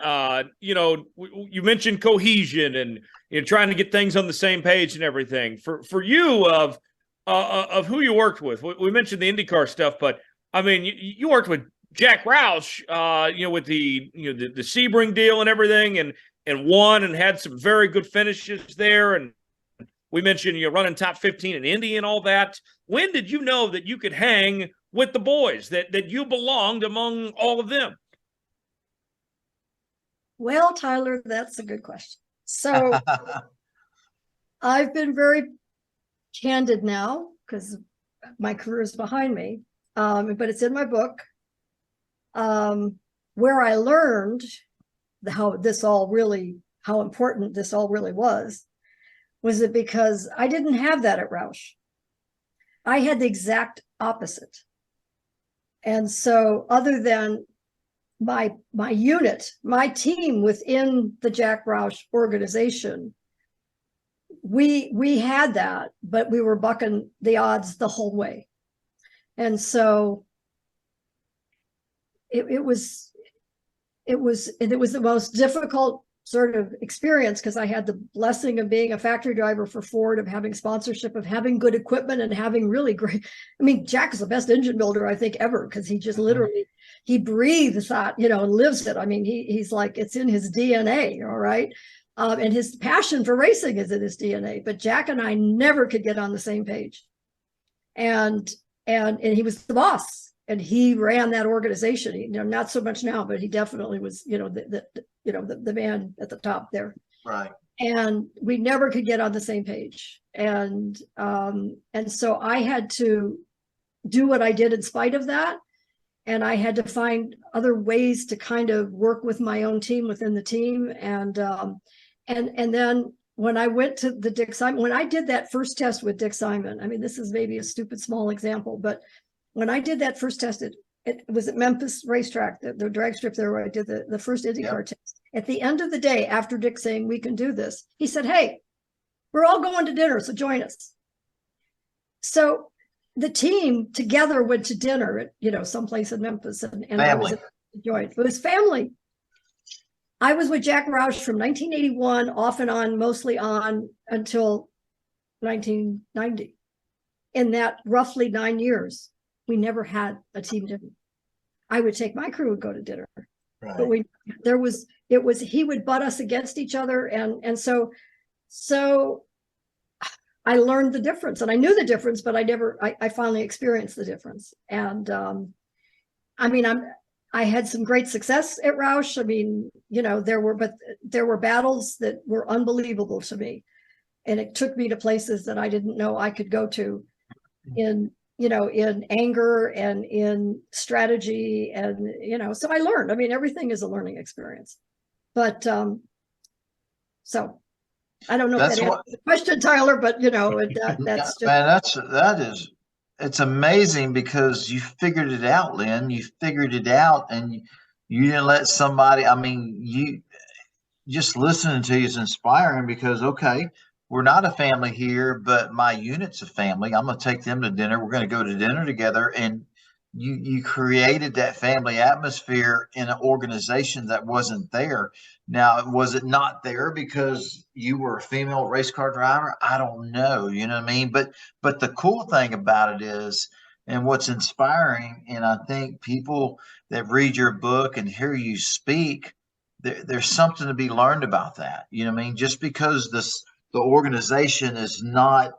You know, you mentioned cohesion and trying to get things on the same page and everything. For you, of who you worked with, we mentioned the IndyCar stuff, but I mean, you worked with Jack Roush, you know, with the Sebring deal and everything, and won and had some very good finishes there. And we mentioned running top 15 in Indy and all that. When did you know that you could hang with the boys, that you belonged among all of them? Well, Tyler, that's a good question. So I've been very candid now because my career is behind me, but it's in my book, where I learned how important this all really was it because I didn't have that at Roush. I had the exact opposite. And so other than my unit, my team within the Jack Roush organization, we had that, but we were bucking the odds the whole way. And so it was the most difficult sort of experience because I had the blessing of being a factory driver for Ford, of having sponsorship, of having good equipment, and having really great. I mean, Jack is the best engine builder I think ever, because he just literally, he breathes that, and lives it. I mean, he's like, it's in his DNA, all right? And his passion for racing is in his DNA. But Jack and I never could get on the same page. And he was the boss. And he ran that organization. Not so much now, but he definitely was, the man at the top there. Right. And we never could get on the same page. And so I had to do what I did in spite of that. And I had to find other ways to kind of work with my own team within the team. And then when I went to the Dick Simon, when I did that first test with Dick Simon, I mean, this is maybe a stupid small example, but when I did that first test, it was at Memphis Racetrack, the drag strip there where I did the first IndyCar test. At the end of the day, after Dick saying, we can do this, he said, hey, we're all going to dinner, so join us. So the team together went to dinner at, someplace in Memphis, and I was joined. It was family. I was with Jack Roush from 1981, off and on, mostly on, until 1990. In that roughly 9 years, we never had a team dinner. I would take my crew and go to dinner, right. But he would butt us against each other. And so I learned the difference, and I knew the difference, but I finally experienced the difference. And I had some great success at Roush. I mean, there were battles that were unbelievable to me. And it took me to places that I didn't know I could go to in in anger and in strategy. And, so I learned. I mean, everything is a learning experience. But so I don't know if that answers the question, Tyler, but that's just, man, it's amazing because you figured it out, Lyn. You figured it out, and you didn't let somebody. I mean, you just listening to you is inspiring because okay, we're not a family here, but my unit's a family. I'm gonna take them to dinner. We're gonna go to dinner together, and you created that family atmosphere in an organization that wasn't there. Now, was it not there because you were a female race car driver? I don't know. You know what I mean? But the cool thing about it is, and what's inspiring, and I think people that read your book and hear you speak, there's something to be learned about that. You know what I mean? Just because the organization is not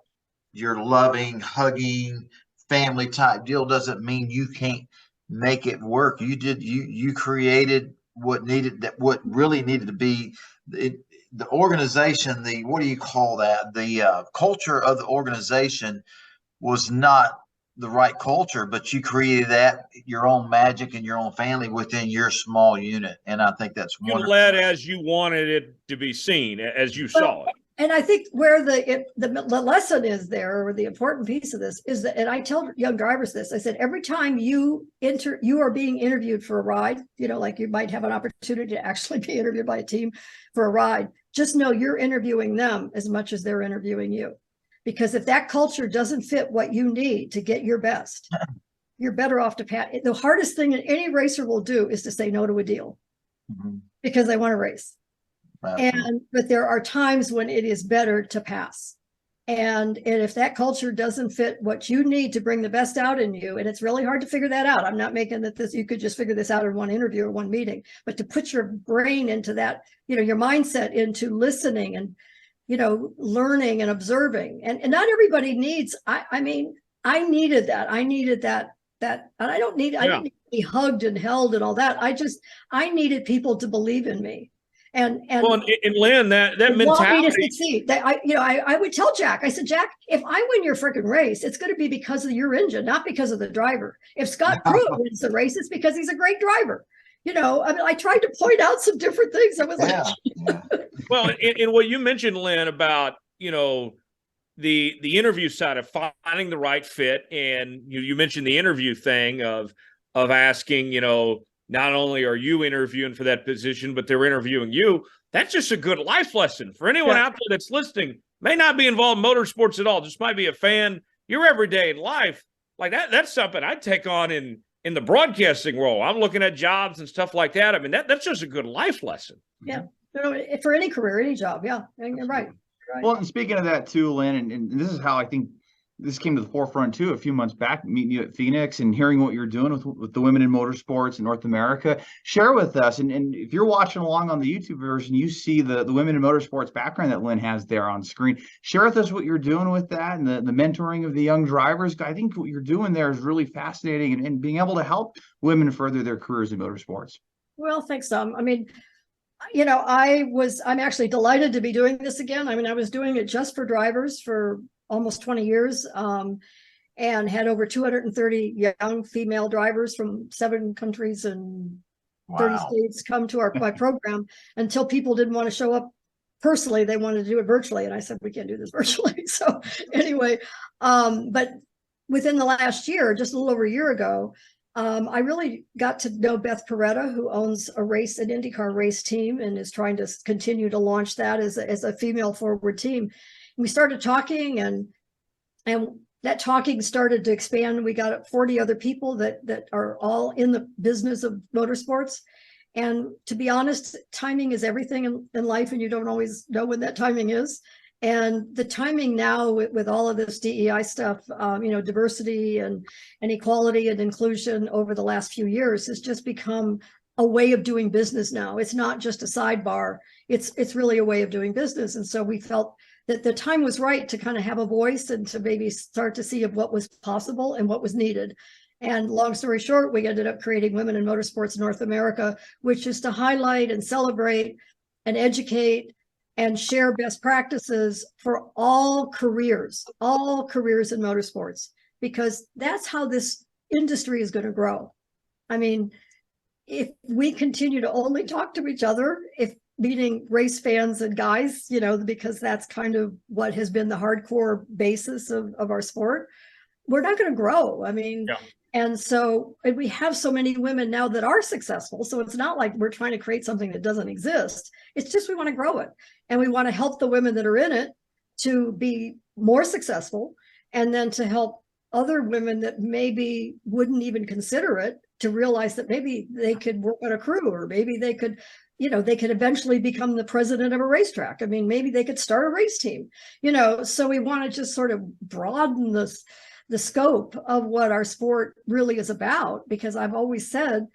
your loving, hugging, family type deal doesn't mean you can't make it work. You created what really needed to be the organization. What do you call that? The culture of the organization was not the right culture, but you created that your own magic and your own family within your small unit. And I think that's wonderful. You led as you wanted it to be seen, as you saw it. And I think where the lesson is there, or the important piece of this is that, and I tell young drivers this, I said, every time you are being interviewed for a ride, like you might have an opportunity to actually be interviewed by a team for a ride, just know you're interviewing them as much as they're interviewing you. Because if that culture doesn't fit what you need to get your best, you're better off to pass. The hardest thing that any racer will do is to say no to a deal because they want to race. But there are times when it is better to pass. And if that culture doesn't fit what you need to bring the best out in you, and it's really hard to figure that out. I'm not making that you could just figure this out in one interview or one meeting, but to put your brain into that, your mindset into listening and, learning and observing. And not everybody needs, I mean, I needed that. I needed that, and I didn't need to be hugged and held and all that. I needed people to believe in me. And Lyn, that mentality want me to succeed. I would tell Jack, I said, Jack, if I win your freaking race, it's going to be because of your engine, not because of the driver. If Scott Pruitt wins the race, it's because he's a great driver. I mean, I tried to point out some different things. I was Well, in what you mentioned, Lyn, about the interview side of finding the right fit, and you mentioned the interview thing of asking, not only are you interviewing for that position, but they're interviewing you. That's just a good life lesson for anyone out there that's listening, may not be involved in motorsports at all, just might be a fan, your everyday life. Like that's something I'd take on in the broadcasting role. I'm looking at jobs and stuff like that. I mean, that's just a good life lesson. Yeah. For any career, any job. Yeah. You're right. Well, and speaking of that too, Lyn, and this is how I think this came to the forefront too a few months back, meeting you at Phoenix and hearing what you're doing with the women in motorsports in North America. Share with us, and if you're watching along on the YouTube version, you see the women in motorsports background that Lyn has there on screen. Share with us what you're doing with that and the mentoring of the young drivers. I think what you're doing there is really fascinating and being able to help women further their careers in motorsports. Well, thanks, Tom. I mean, I'm actually delighted to be doing this again. I mean, I was doing it just for drivers for almost 20 years, and had over 230 young female drivers from 7 countries and 30 states come to my program until people didn't want to show up personally. They wanted to do it virtually. And I said, we can't do this virtually. So anyway, but within the last year, just a little over a year ago, I really got to know Beth Peretta, who owns an IndyCar race team and is trying to continue to launch that as a female forward team. We started talking, and that talking started to expand. We got 40 other people that are all in the business of motorsports. And to be honest, timing is everything in life, and you don't always know when that timing is. And the timing now with all of this DEI stuff, diversity and equality and inclusion over the last few years has just become a way of doing business now. It's not just a sidebar. It's really a way of doing business. And so we felt that the time was right to kind of have a voice and to maybe start to see what was possible and what was needed. And long story short, we ended up creating Women in Motorsports North America, which is to highlight and celebrate and educate and share best practices for all careers in motorsports. because that's how this industry is going to grow. I mean, if we continue to only talk to each other, meaning race fans and guys, because that's kind of what has been the hardcore basis of our sport, we're not going to grow. I mean, and we have so many women now that are successful. So it's not like we're trying to create something that doesn't exist. It's just we want to grow it. And we want to help the women that are in it to be more successful, and then to help other women that maybe wouldn't even consider it to realize that maybe they could work on a crew, or maybe they could, they could eventually become the president of a racetrack. I mean, maybe they could start a race team, so we want to just sort of broaden the scope of what our sport really is about, because I've always said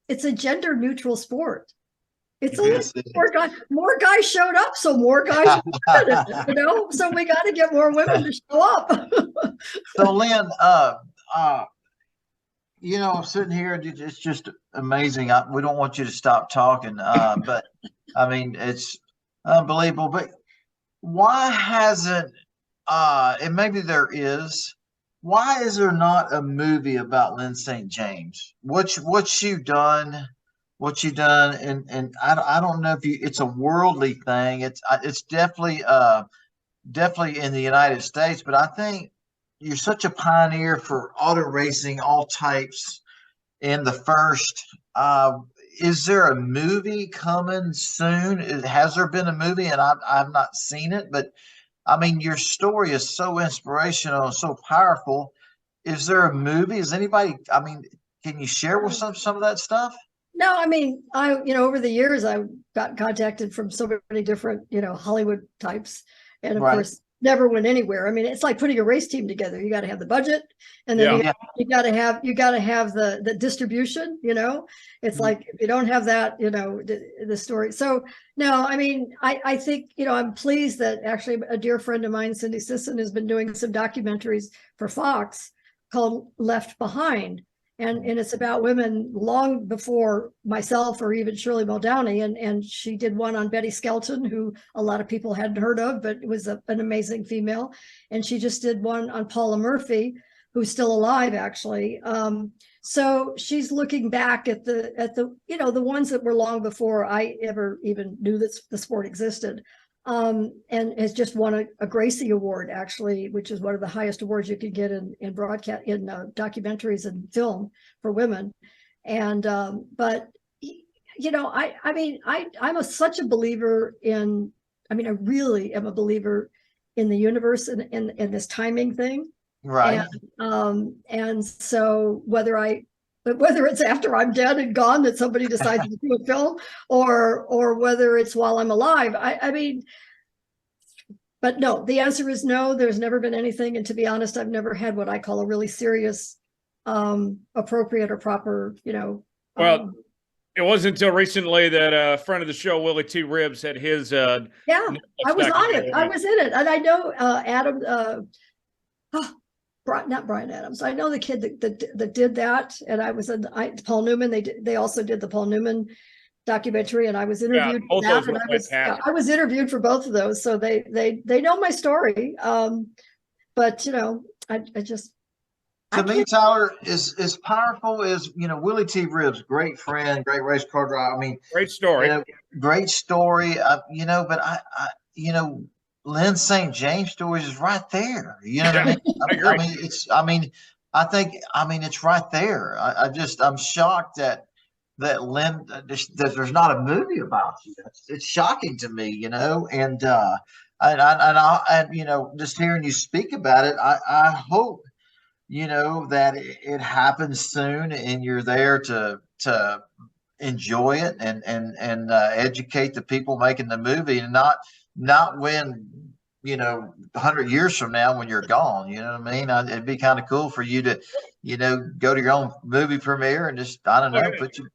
it's a gender neutral sport. It's more guys showed up, so more guys so we got to get more women to show up. So Lyn, sitting here, it's just amazing. We don't want you to stop talking, but I mean, it's unbelievable. But why hasn't, and maybe there is, why is there not a movie about Lyn St. James? What you've done, and I don't know if it's a worldly thing. It's definitely in the United States, but I think you're such a pioneer for auto racing, all types, in the first. Is there a movie coming soon? Has there been a movie? And I've not seen it, but I mean, your story is so inspirational and so powerful. Is there a movie? Is anybody, I mean, can you share with some of that stuff? No, I mean, over the years, I got contacted from so many different, Hollywood types. And of course, never went anywhere. I mean, it's like putting a race team together. You got to have the budget, and then you got to have the distribution. It's like if you don't have that, the story. So no, I mean, I think I'm pleased that actually a dear friend of mine, Cindy Sisson, has been doing some documentaries for Fox called Left Behind. And it's about women long before myself or even Shirley Muldowney. And she did one on Betty Skelton, who a lot of people hadn't heard of, but it was an amazing female. And she just did one on Paula Murphy, who's still alive, actually. So she's looking back at the the ones that were long before I ever even knew that the sport existed. And has just won a Gracie Award, actually, which is one of the highest awards you could get in broadcast, in documentaries and film for women. And but I mean, I'm such a believer in. I mean, I really am a believer in the universe and in this timing thing. Right. And so whether it's after I'm dead and gone that somebody decides to do a film, or whether it's while I'm alive, I mean, but no, the answer is no, there's never been anything. And to be honest, I've never had what I call a really serious, appropriate or proper, Well, it wasn't until recently that a friend of the show, Willie T. Ribbs, had his. I was on it. I was in it. And I know Adam, not Brian Adams. I know the kid that did that, and I was Paul Newman. They also did the Paul Newman documentary, and I was interviewed for that. And I was interviewed for both of those, so they know my story. But I just. To me, Tyler, is powerful as Willie T. Ribbs, great friend, great race car driver. I mean, great story. Great story. But I Lyn St. James stories is right there. You know what I mean? I think it's right there. I'm shocked that Lyn, that there's not a movie about you. It's shocking to me, and just hearing you speak about it, I hope, that it happens soon and you're there to enjoy it and educate the people making the movie, and not when 100 years from now when you're gone. You know what I mean? It'd be kind of cool for you to go to your own movie premiere and just, I don't know, put you.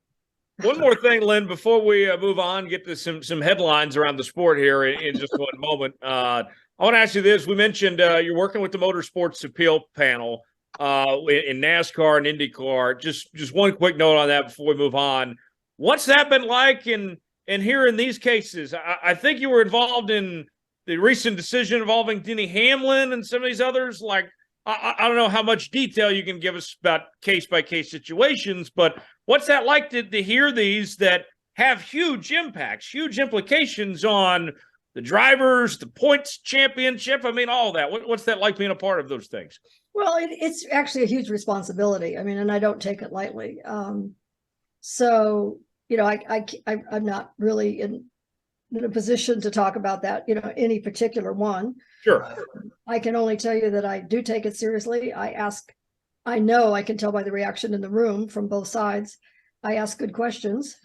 One more thing, Lyn, before we move on, get to some headlines around the sport here in just one moment. I want to ask you this. We mentioned you're working with the Motorsports Appeal Panel in NASCAR and IndyCar. Just one quick note on that before we move on. What's that been like in here in these cases? I think you were involved in the recent decision involving Denny Hamlin and some of these others. Like, I don't know how much detail you can give us about case-by-case situations, but what's that like to hear these that have huge impacts, huge implications on the drivers, the points championship? I mean, all that. What's that like being a part of those things? Well, it's actually a huge responsibility. I mean, and I don't take it lightly. So, you know, I'm not really in a position to talk about that, you know, any particular one. Sure. I can only tell you that I do take it seriously. I know I can tell by the reaction in the room from both sides. I ask good questions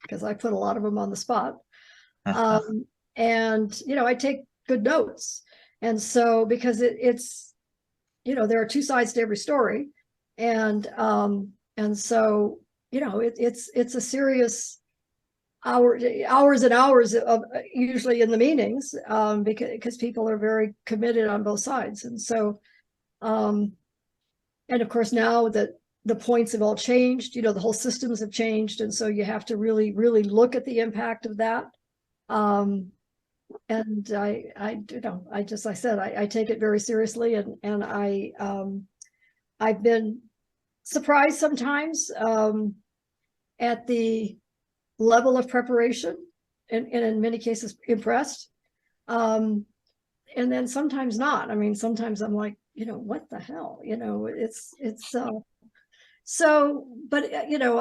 because I put a lot of them on the spot. And, you know, I take good notes. And so, because it's, you know, there are two sides to every story. And so, you know, it's a serious hours and hours of usually in the meetings, because people are very committed on both sides. And so, and of course, now that the points have all changed, you know, the whole systems have changed. And so you have to really, really look at the impact of that. And I you know, I said, I take it very seriously, and I've been surprised sometimes at the level of preparation, and in many cases impressed. And then sometimes not. I mean, sometimes I'm like, you know, what the hell, you know, so, but you know,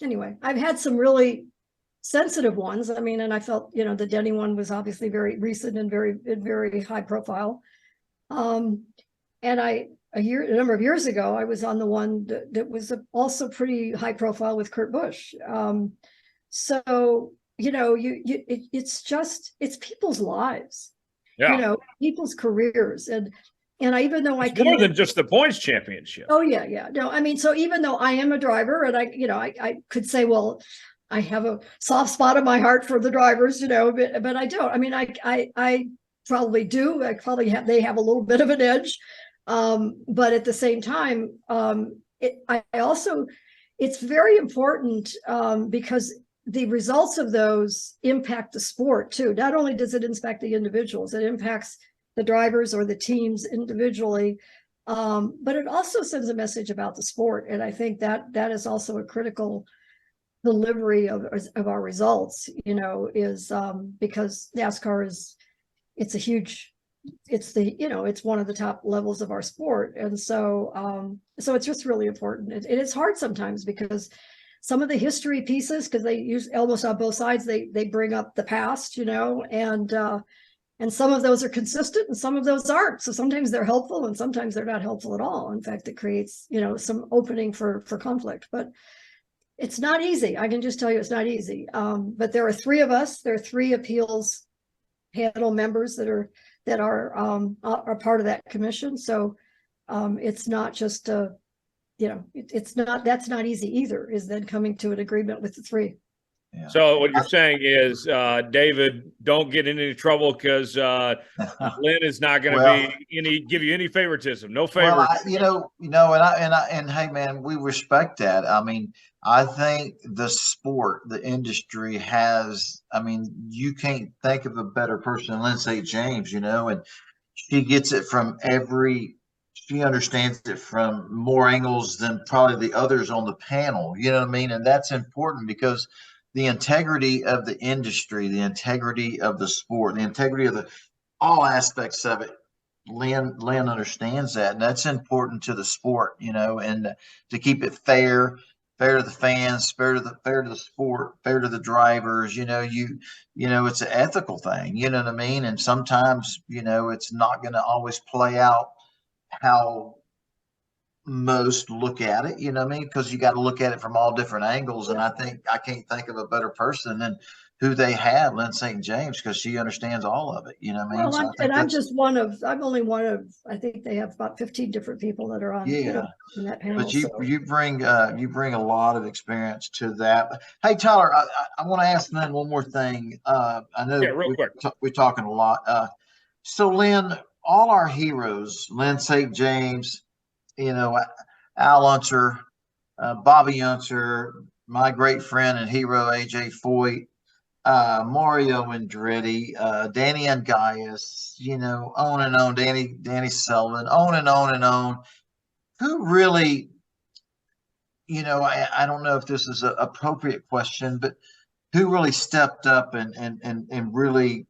anyway, I've had some really sensitive ones. I mean, and I felt, you know, the Denny one was obviously very recent and very high profile. And a number of years ago, I was on the one that was also pretty high profile with Kurt Busch. So, you know, it's people's lives, Yeah. you know, people's careers. And even though it's more than just the points championship. Oh yeah. No, I mean, so even though I am a driver, and I could say, well, I have a soft spot in my heart for the drivers, you know, but I don't. I mean, I probably do. They have a little bit of an edge. But at the same time, it's very important, because the results of those impact the sport too. Not only does it impact the individuals, it impacts the drivers or the teams individually, but it also sends a message about the sport. And I think that is also a critical delivery of our results, you know, is because NASCAR it's one of the top levels of our sport. And so it's just really important. It is hard sometimes because some of the history pieces, because they use almost on both sides, they bring up the past, you know, and some of those are consistent and some of those aren't. So sometimes they're helpful and sometimes they're not helpful at all. In fact, it creates, you know, some opening for conflict, but it's not easy. I can just tell you it's not easy. But there are three of us. There are three appeals panel members that are part of that commission. So it's not just that's not easy either, is then coming to an agreement with the three. Yeah. So what you're saying is, David, don't get in any trouble because Lyn is not going to give you any favoritism. No favoritism. Well, and hey, man, we respect that. I mean, I think the sport, the industry has. I mean, you can't think of a better person than Lyn St. James, you know, and she gets it from she understands it from more angles than probably the others on the panel. You know what I mean? And that's important because the integrity of the industry, the integrity of the sport, the integrity of all aspects of it. Lyn understands that, and that's important to the sport, you know, and to keep it fair to the fans, fair to the sport, fair to the drivers. You know, it's an ethical thing. You know what I mean? And sometimes, you know, it's not going to always play out how most look at it, you know what I mean? Because you got to look at it from all different angles. And I think I can't think of a better person than who they have, Lyn St. James, because she understands all of it. You know what I mean? Well, I'm only one of, I think they have about 15 different people that are on, yeah, you know, in that panel. But you bring a lot of experience to that. Hey, Tyler, I want to ask Lyn one more thing. I know we're talking a lot. So Lyn, all our heroes, Lyn St. James, you know, Al Unser, Bobby Unser, my great friend and hero, AJ Foyt, Mario Andretti, Danny Ungaius, on and on, Danny Sullivan, on and on and on. Who really, I don't know if this is an appropriate question, but who really stepped up and really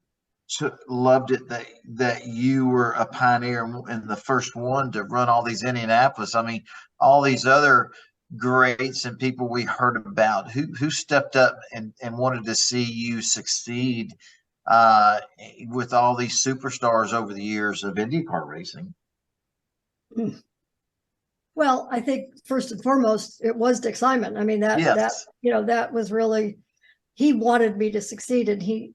loved it that you were a pioneer and the first one to run all these Indianapolis? I mean, all these other greats and people we heard about who stepped up and wanted to see you succeed with all these superstars over the years of IndyCar racing. Well, I think first and foremost, it was Dick Simon. I mean, that was really, he wanted me to succeed. And he,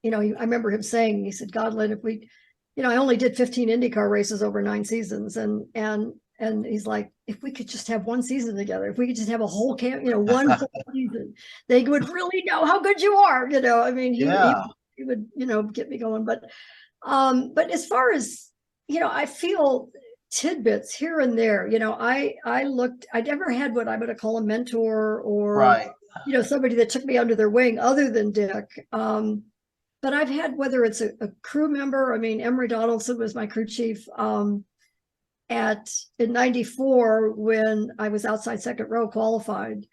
I remember him saying, he said, God, Lyn, if we, I only did 15 IndyCar races over 9 seasons. And he's like, if we could just have one season together, if we could just have a whole one whole season, they would really know how good you are. I mean, he would, get me going. But as far as, I feel tidbits here and there, I never had what I'm going to call a mentor or, somebody that took me under their wing other than Dick. But I've had, whether it's a crew member, I mean, Emery Donaldson was my crew chief in 94 when I was outside second row qualified.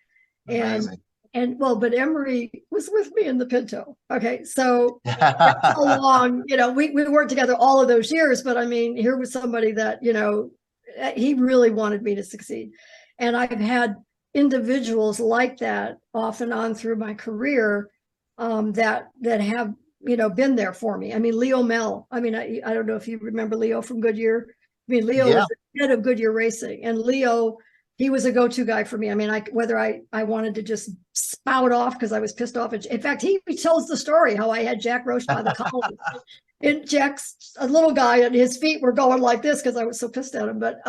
Amazing. But Emery was with me in the Pinto. Okay. So that's how long, we worked together all of those years, but I mean, here was somebody that, he really wanted me to succeed. And I've had individuals like that off and on through my career that have, been there for me. I mean, Leo Mel, I mean, I don't know if you remember Leo from Goodyear. I mean, Leo was the head of Goodyear Racing, and Leo, he was a go-to guy for me. I mean, whether I wanted to just spout off because I was pissed off. In fact, he tells the story how I had Jack Roush by the collar. And Jack's a little guy, and his feet were going like this because I was so pissed at him. But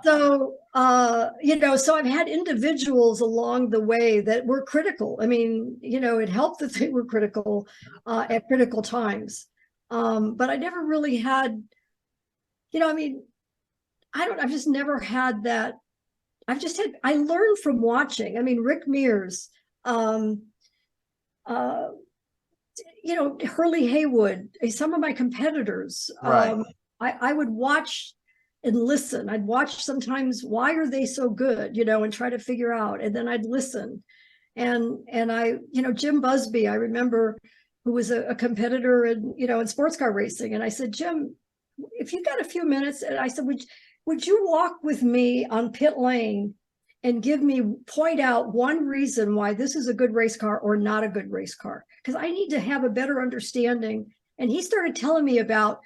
so I've had individuals along the way that were critical. I mean, it helped that they were critical at critical times. But I never really had. I mean, I've just never had that. I learned from watching. I mean, Rick Mears, Hurley Haywood, some of my competitors. Right. I would watch and listen. I'd watch sometimes, why are they so good, and try to figure out. And then I'd listen. And I, Jim Busby, I remember, who was a competitor in sports car racing. And I said, Jim, if you got a few minutes, and I said, would you walk with me on pit lane and point out one reason why this is a good race car or not a good race car? Because I need to have a better understanding. And he started telling me about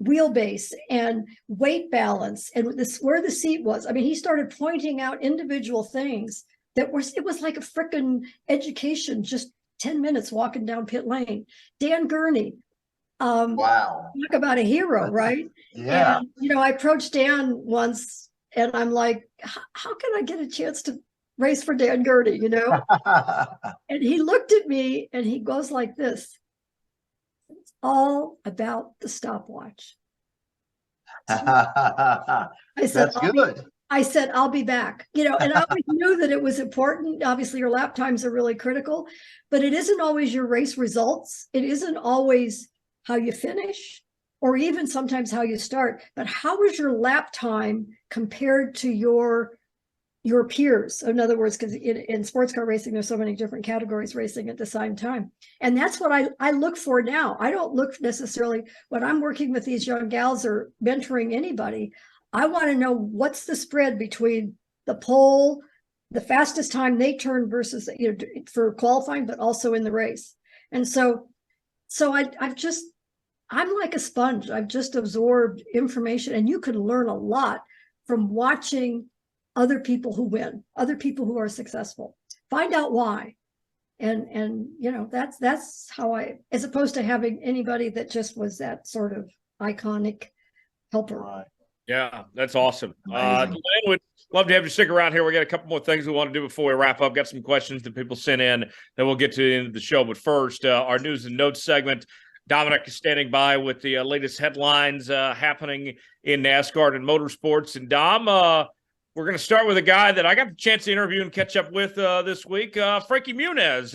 wheelbase and weight balance and where the seat was. I mean, he started pointing out individual things it was like a frickin' education, just 10 minutes walking down pit lane. Dan Gurney. Wow. Talk about a hero, right? Yeah. And, I approached Dan once and I'm like, how can I get a chance to race for Dan Gurney, And he looked at me and he goes like this. It's all about the stopwatch. I said, That's good. I said, I'll be back, and I always knew that it was important. Obviously, your lap times are really critical, but it isn't always your race results. It isn't always how you finish or even sometimes how you start, but how is your lap time compared to your peers? In other words, because in sports car racing, there's so many different categories racing at the same time. And that's what I look for now. I don't look necessarily when I'm working with these young gals or mentoring anybody. I want to know what's the spread between the pole, the fastest time they turn versus, for qualifying, but also in the race. And so I'm like a sponge. I've just absorbed information, and you can learn a lot from watching other people who win, other people who are successful. Find out why. And that's how as opposed to having anybody that just was that sort of iconic helper. Right. Yeah, that's awesome. Lyn, would love to have you stick around here. We got a couple more things we want to do before we wrap up. Got some questions that people sent in that we'll get to the end of the show. But first, our news and notes segment. Dominic is standing by with the latest headlines happening in NASCAR and motorsports. And Dom, We're going to start with a guy that I got the chance to interview and catch up with this week. Frankie Muniz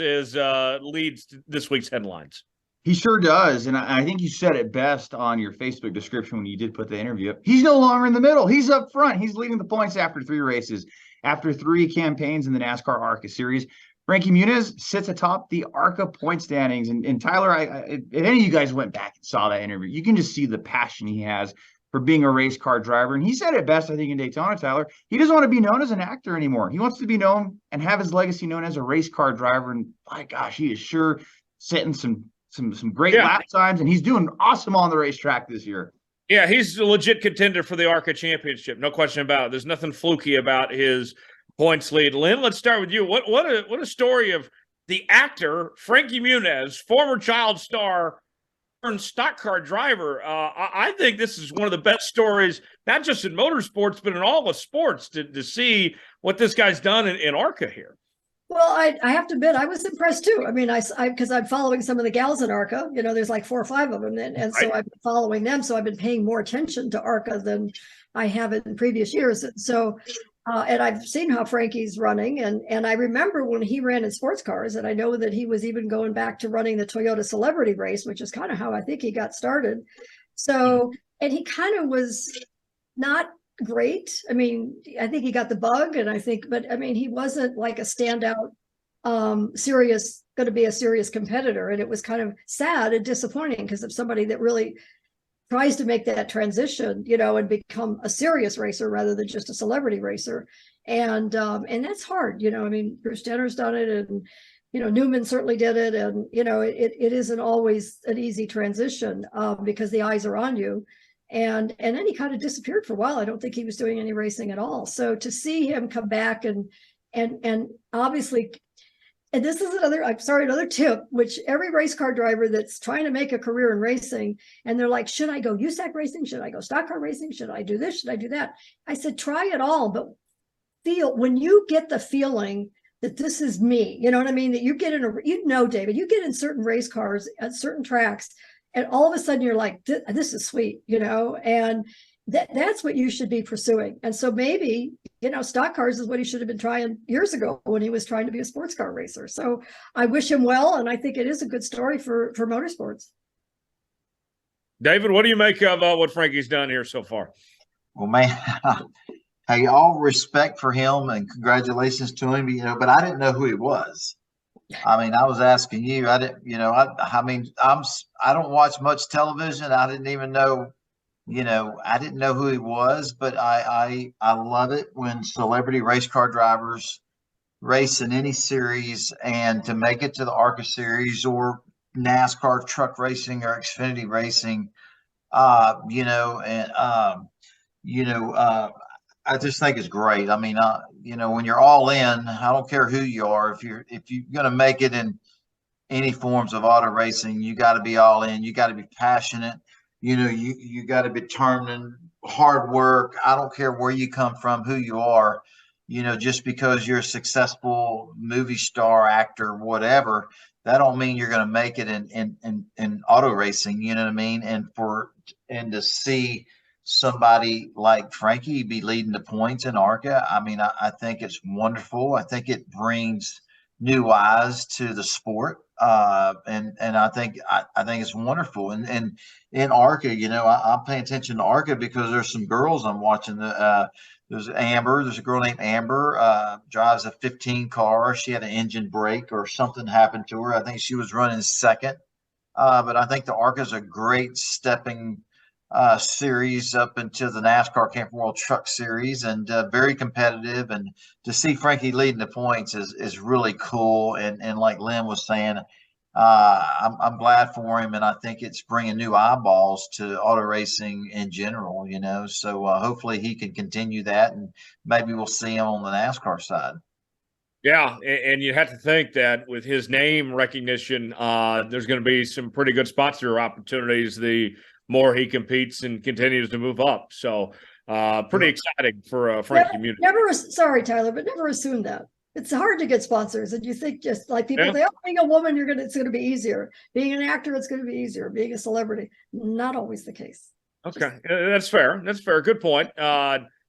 leads this week's headlines. He sure does. And I think you said it best on your Facebook description when you did put the interview up. He's no longer in the middle. He's up front. He's leading the points after 3 races, after 3 campaigns in the NASCAR ARCA Series. Frankie Muniz sits atop the ARCA point standings. And Tyler, if any of you guys went back and saw that interview, you can just see the passion he has for being a race car driver. And he said it best, I think, in Daytona, Tyler. He doesn't want to be known as an actor anymore. He wants to be known and have his legacy known as a race car driver. And my gosh, he is sure setting some great lap times, and he's doing awesome on the racetrack this year. Yeah, he's a legit contender for the ARCA championship. No question about it. There's nothing fluky about his points lead. Lyn, let's start with you. What a story of the actor Frankie Muniz, former child star, stock car driver. I think this is one of the best stories, not just in motorsports, but in all of sports, to see what this guy's done in ARCA here. Well, I have to admit, I was impressed too. I mean, because I'm following some of the gals in ARCA. You know, there's like 4 or 5 of them, and so I've been following them. So I've been paying more attention to ARCA than I have in previous years. So, and I've seen how Frankie's running, and I remember when he ran in sports cars, and I know that he was even going back to running the Toyota Celebrity Race, which is kind of how I think he got started. So, and he kind of was not great. I mean, I think he got the bug, but I mean, he wasn't like a standout, going to be a serious competitor. And it was kind of sad and disappointing because of somebody that really tries to make that transition, you know, and become a serious racer rather than just a celebrity racer. And that's hard, you know. I mean, Bruce Jenner's done it, and, you know, Newman certainly did it. And, you know, it isn't always an easy transition because the eyes are on you. And then he kind of disappeared for a while. I don't think he was doing any racing at all. So to see him come back and obviously, and this is another tip, which every race car driver that's trying to make a career in racing, and they're like, should I go USAC racing? Should I go stock car racing? Should I do this? Should I do that? I said, try it all, but when you get the feeling that this is me, you know what I mean? That you get David, you get in certain race cars at certain tracks, and all of a sudden you're like, this is sweet, you know, and that's what you should be pursuing. And so maybe, you know, stock cars is what he should have been trying years ago when he was trying to be a sports car racer. So I wish him well, and I think it is a good story for motorsports. David, what do you make of what Frankie's done here so far? Well, man, hey, all respect for him and congratulations to him, you know, but I didn't know who he was. I mean, I was asking you, I didn't, you know, I don't watch much television. I didn't even know, you know, I didn't know who he was, but I love it when celebrity race car drivers race in any series, and to make it to the ARCA series or NASCAR truck racing or Xfinity racing, you know, and, I just think it's great. I mean, you know, when you're all in, I don't care who you are. If you're going to make it in any forms of auto racing, you got to be all in. You got to be passionate. You know, you got to be determined, hard work. I don't care where you come from, who you are. You know, just because you're a successful movie star, actor, whatever, that don't mean you're going to make it in auto racing. You know what I mean? And to see somebody like Frankie be leading the points in ARCA, I mean, I think it's wonderful. I think it brings new eyes to the sport, and I think it's wonderful. And in ARCA, you know, I'm paying attention to ARCA because there's some girls I'm watching. There's Amber. There's a girl named Amber, drives a 15 car. She had an engine break or something happened to her. I think she was running second. But I think the ARCA is a great stepping series up into the NASCAR Camping World Truck Series, and very competitive. And to see Frankie leading the points is really cool. And like Lyn was saying, I'm glad for him, and I think it's bringing new eyeballs to auto racing in general. You know, so hopefully he can continue that, and maybe we'll see him on the NASCAR side. Yeah, and you have to think that with his name recognition, there's going to be some pretty good sponsor opportunities the more he competes and continues to move up. So pretty exciting for Frankie Muniz. Sorry, Tyler, but never assume that. It's hard to get sponsors, and you think just like people say, oh, being a woman, it's going to be easier. Being an actor, it's going to be easier. Being a celebrity, not always the case. Okay, that's fair. That's fair. Good point.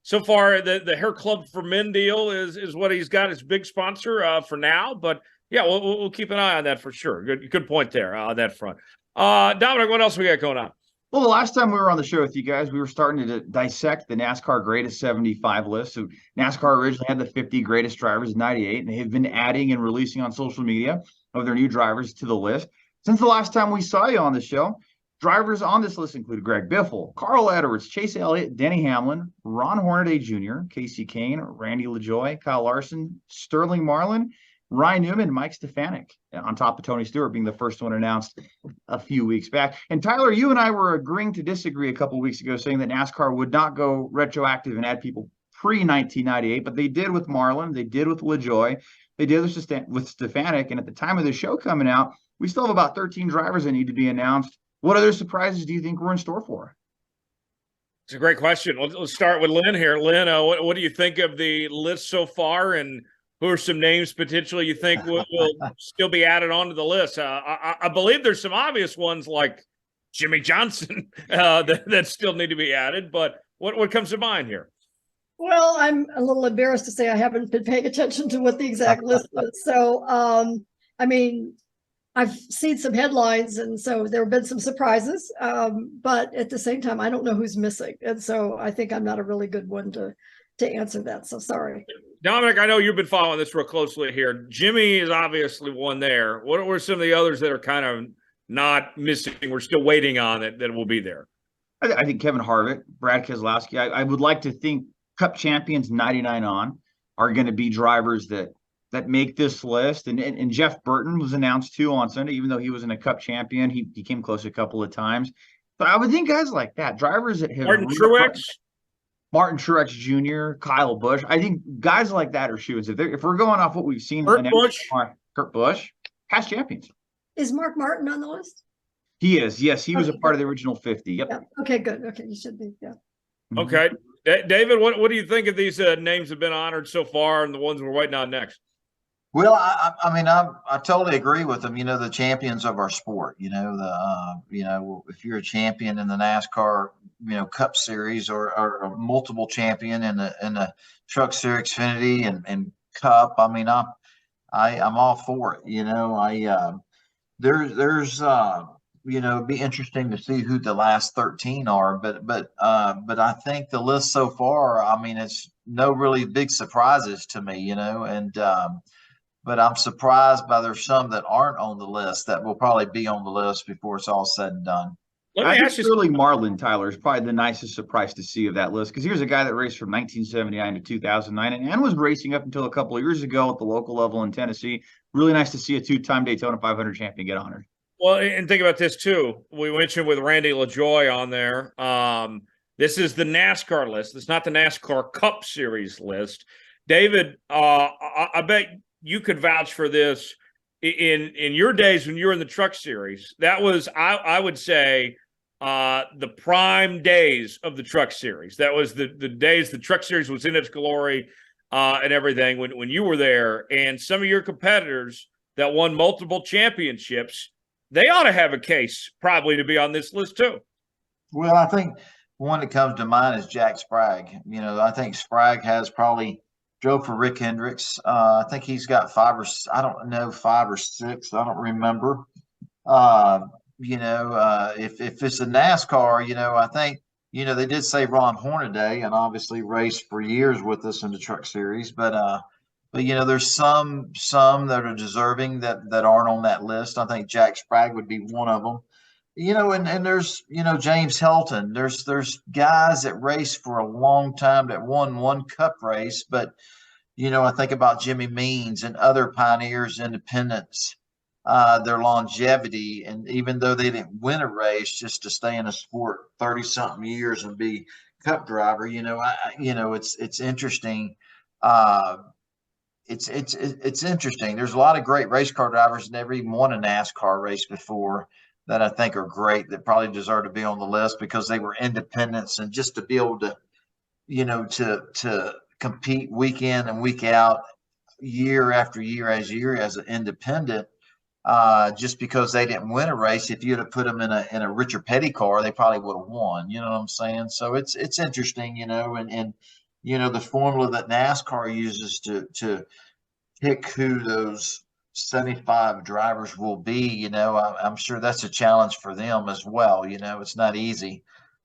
so far, the Hair Club for Men deal is what he's got as big sponsor for now. But yeah, we'll keep an eye on that for sure. Good point there on that front. Dominic, what else we got going on? Well, the last time we were on the show with you guys, we were starting to dissect the NASCAR Greatest 75 list. So NASCAR originally had the 50 greatest drivers in 98, and they have been adding and releasing on social media of their new drivers to the list. Since the last time we saw you on the show, drivers on this list include Greg Biffle, Carl Edwards, Chase Elliott, Denny Hamlin, Ron Hornaday Jr., Casey Kane, Randy LaJoie, Kyle Larson, Sterling Marlin, Ryan Newman, Mike Stefanik, on top of Tony Stewart being the first one announced a few weeks back. And Tyler, you and I were agreeing to disagree a couple of weeks ago, saying that NASCAR would not go retroactive and add people pre-1998, but they did with Marlin, they did with LaJoie, they did with Stefanik, and at the time of the show coming out, we still have about 13 drivers that need to be announced. What other surprises do you think we're in store for? It's a great question. Let's start with Lyn here. Lyn, what do you think of the list so far, and who are some names potentially you think will still be added onto the list? I believe there's some obvious ones like Jimmy Johnson that still need to be added, but what comes to mind here? Well, I'm a little embarrassed to say I haven't been paying attention to what the exact list is. So, I mean, I've seen some headlines, and so there have been some surprises. But at the same time, I don't know who's missing. And so I think I'm not a really good one to answer that. So sorry. Dominic, I know you've been following this real closely here. Jimmy is obviously one there. What were some of the others that are kind of not missing? We're still waiting on that will be there. I think Kevin Harvick, Brad Keselowski. I would like to think Cup champions 99 on are going to be drivers that make this list. And Jeff Burton was announced too on Sunday, even though he wasn't a Cup champion. He came close a couple of times. But I would think guys like that, drivers that have Martin Truex Jr., Kyle Busch. I think guys like that are shoes. If we're going off what we've seen, Kurt Busch, past champions. Is Mark Martin on the list? He is. Yes, he was a part of the original 50. Yep. Yeah. Okay, good. Okay, you should be. Yeah. Okay, David, what do you think of these names that have been honored so far, and the ones we're waiting on next? Well, I mean, I totally agree with them. You know, the champions of our sport. You know, if you're a champion in the NASCAR, Cup Series, or a multiple champion in the Truck Series, Xfinity, and Cup. I mean, I'm all for it. You know, there's it'd be interesting to see who the last 13 are. But I think the list so far, I mean, it's no really big surprises to me. You know, and but I'm surprised by there's some that aren't on the list that will probably be on the list before it's all said and done. I think Sterling Marlin, Tyler, is probably the nicest surprise to see of that list, because here's a guy that raced from 1979 to 2009 and was racing up until a couple of years ago at the local level in Tennessee. Really nice to see a two-time Daytona 500 champion get honored. Well, and think about this too. We mentioned with Randy LaJoie on there. This is the NASCAR list. It's not the NASCAR Cup Series list. David, I bet you could vouch for this. In your days when you were in the Truck Series, that was, I would say, the prime days of the Truck Series. That was the days the Truck Series was in its glory and everything when you were there. And some of your competitors that won multiple championships, they ought to have a case probably to be on this list too. Well, I think one that comes to mind is Jack Sprague. You know, I think Sprague has probably drove for Rick Hendricks. I think he's got 5 or 6. I don't remember. If it's a NASCAR, I think, they did say Ron Hornaday, and obviously raced for years with us in the Truck Series. But there's some that are deserving that aren't on that list. I think Jack Sprague would be one of them. And there's, James Helton. There's guys that race for a long time that won one Cup race, but, I think about Jimmy Means and other pioneers, independents, their longevity. And even though they didn't win a race, just to stay in a sport 30-something years and be Cup driver, it's interesting. It's interesting. There's a lot of great race car drivers that never even won a NASCAR race before, that I think are great, that probably deserve to be on the list because they were independents, and just to be able to, to compete week in and week out, year after year as an independent, just because they didn't win a race. If you'd have put them in a Richard Petty car, they probably would have won. You know what I'm saying? So it's interesting, and the formula that NASCAR uses to pick who those 75 drivers will be, I'm sure that's a challenge for them as well. It's not easy.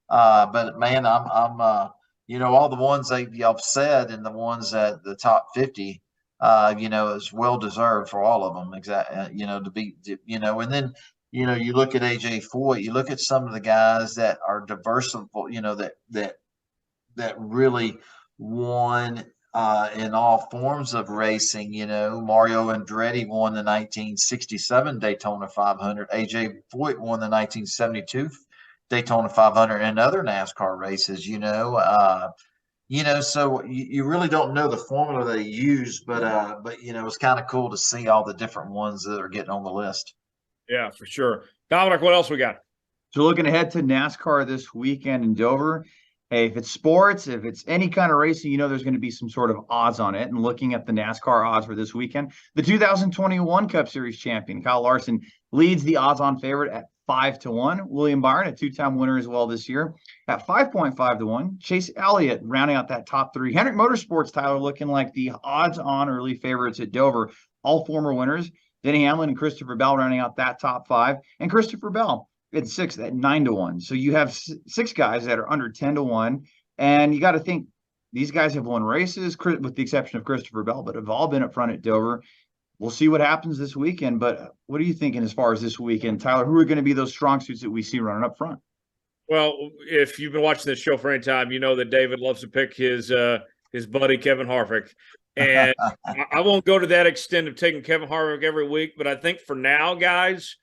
But man, I'm all the ones y'all said and the ones at the top 50, is well deserved for all of them. Exactly. To be, and then, you look at AJ Foyt, you look at some of the guys that are diversifiable, that really won in all forms of racing. Mario Andretti won the 1967 Daytona 500. AJ Foyt won the 1972 Daytona 500 and other NASCAR races. So you really don't know the formula they use, but it's kind of cool to see all the different ones that are getting on the list. Yeah, for sure. Dominic, what else we got? So looking ahead to NASCAR this weekend in Dover. Hey, if it's sports, if it's any kind of racing, there's going to be some sort of odds on it. And looking at the NASCAR odds for this weekend, the 2021 Cup Series champion, Kyle Larson, leads the odds-on favorite at 5-1. William Byron, a two-time winner as well this year, at 5.5-1. Chase Elliott rounding out that top three. Hendrick Motorsports, Tyler, looking like the odds-on early favorites at Dover, all former winners. Denny Hamlin and Christopher Bell rounding out that top five. And Christopher Bell at 6 at 9-1. So you have 6 guys that are under 10-1. And you got to think these guys have won races, with the exception of Christopher Bell, but have all been up front at Dover. We'll see what happens this weekend. But what are you thinking as far as this weekend, Tyler? Who are going to be those strong suits that we see running up front? Well, if you've been watching this show for any time, you know that David loves to pick his buddy Kevin Harvick. And I won't go to that extent of taking Kevin Harvick every week, but I think for now, guys,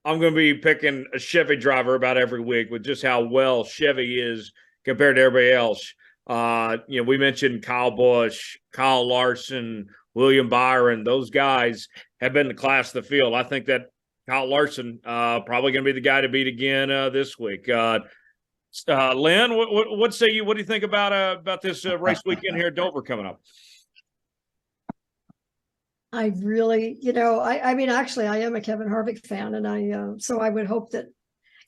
I'm going to be picking a Chevy driver about every week with just how well Chevy is compared to everybody else. We mentioned Kyle Busch, Kyle Larson, William Byron. Those guys have been the class of the field. I think that Kyle Larson probably going to be the guy to beat again this week. Lynn, what say you? What do you think about this race weekend here at Dover coming up? I really, I mean, actually, I am a Kevin Harvick fan, and so I would hope that,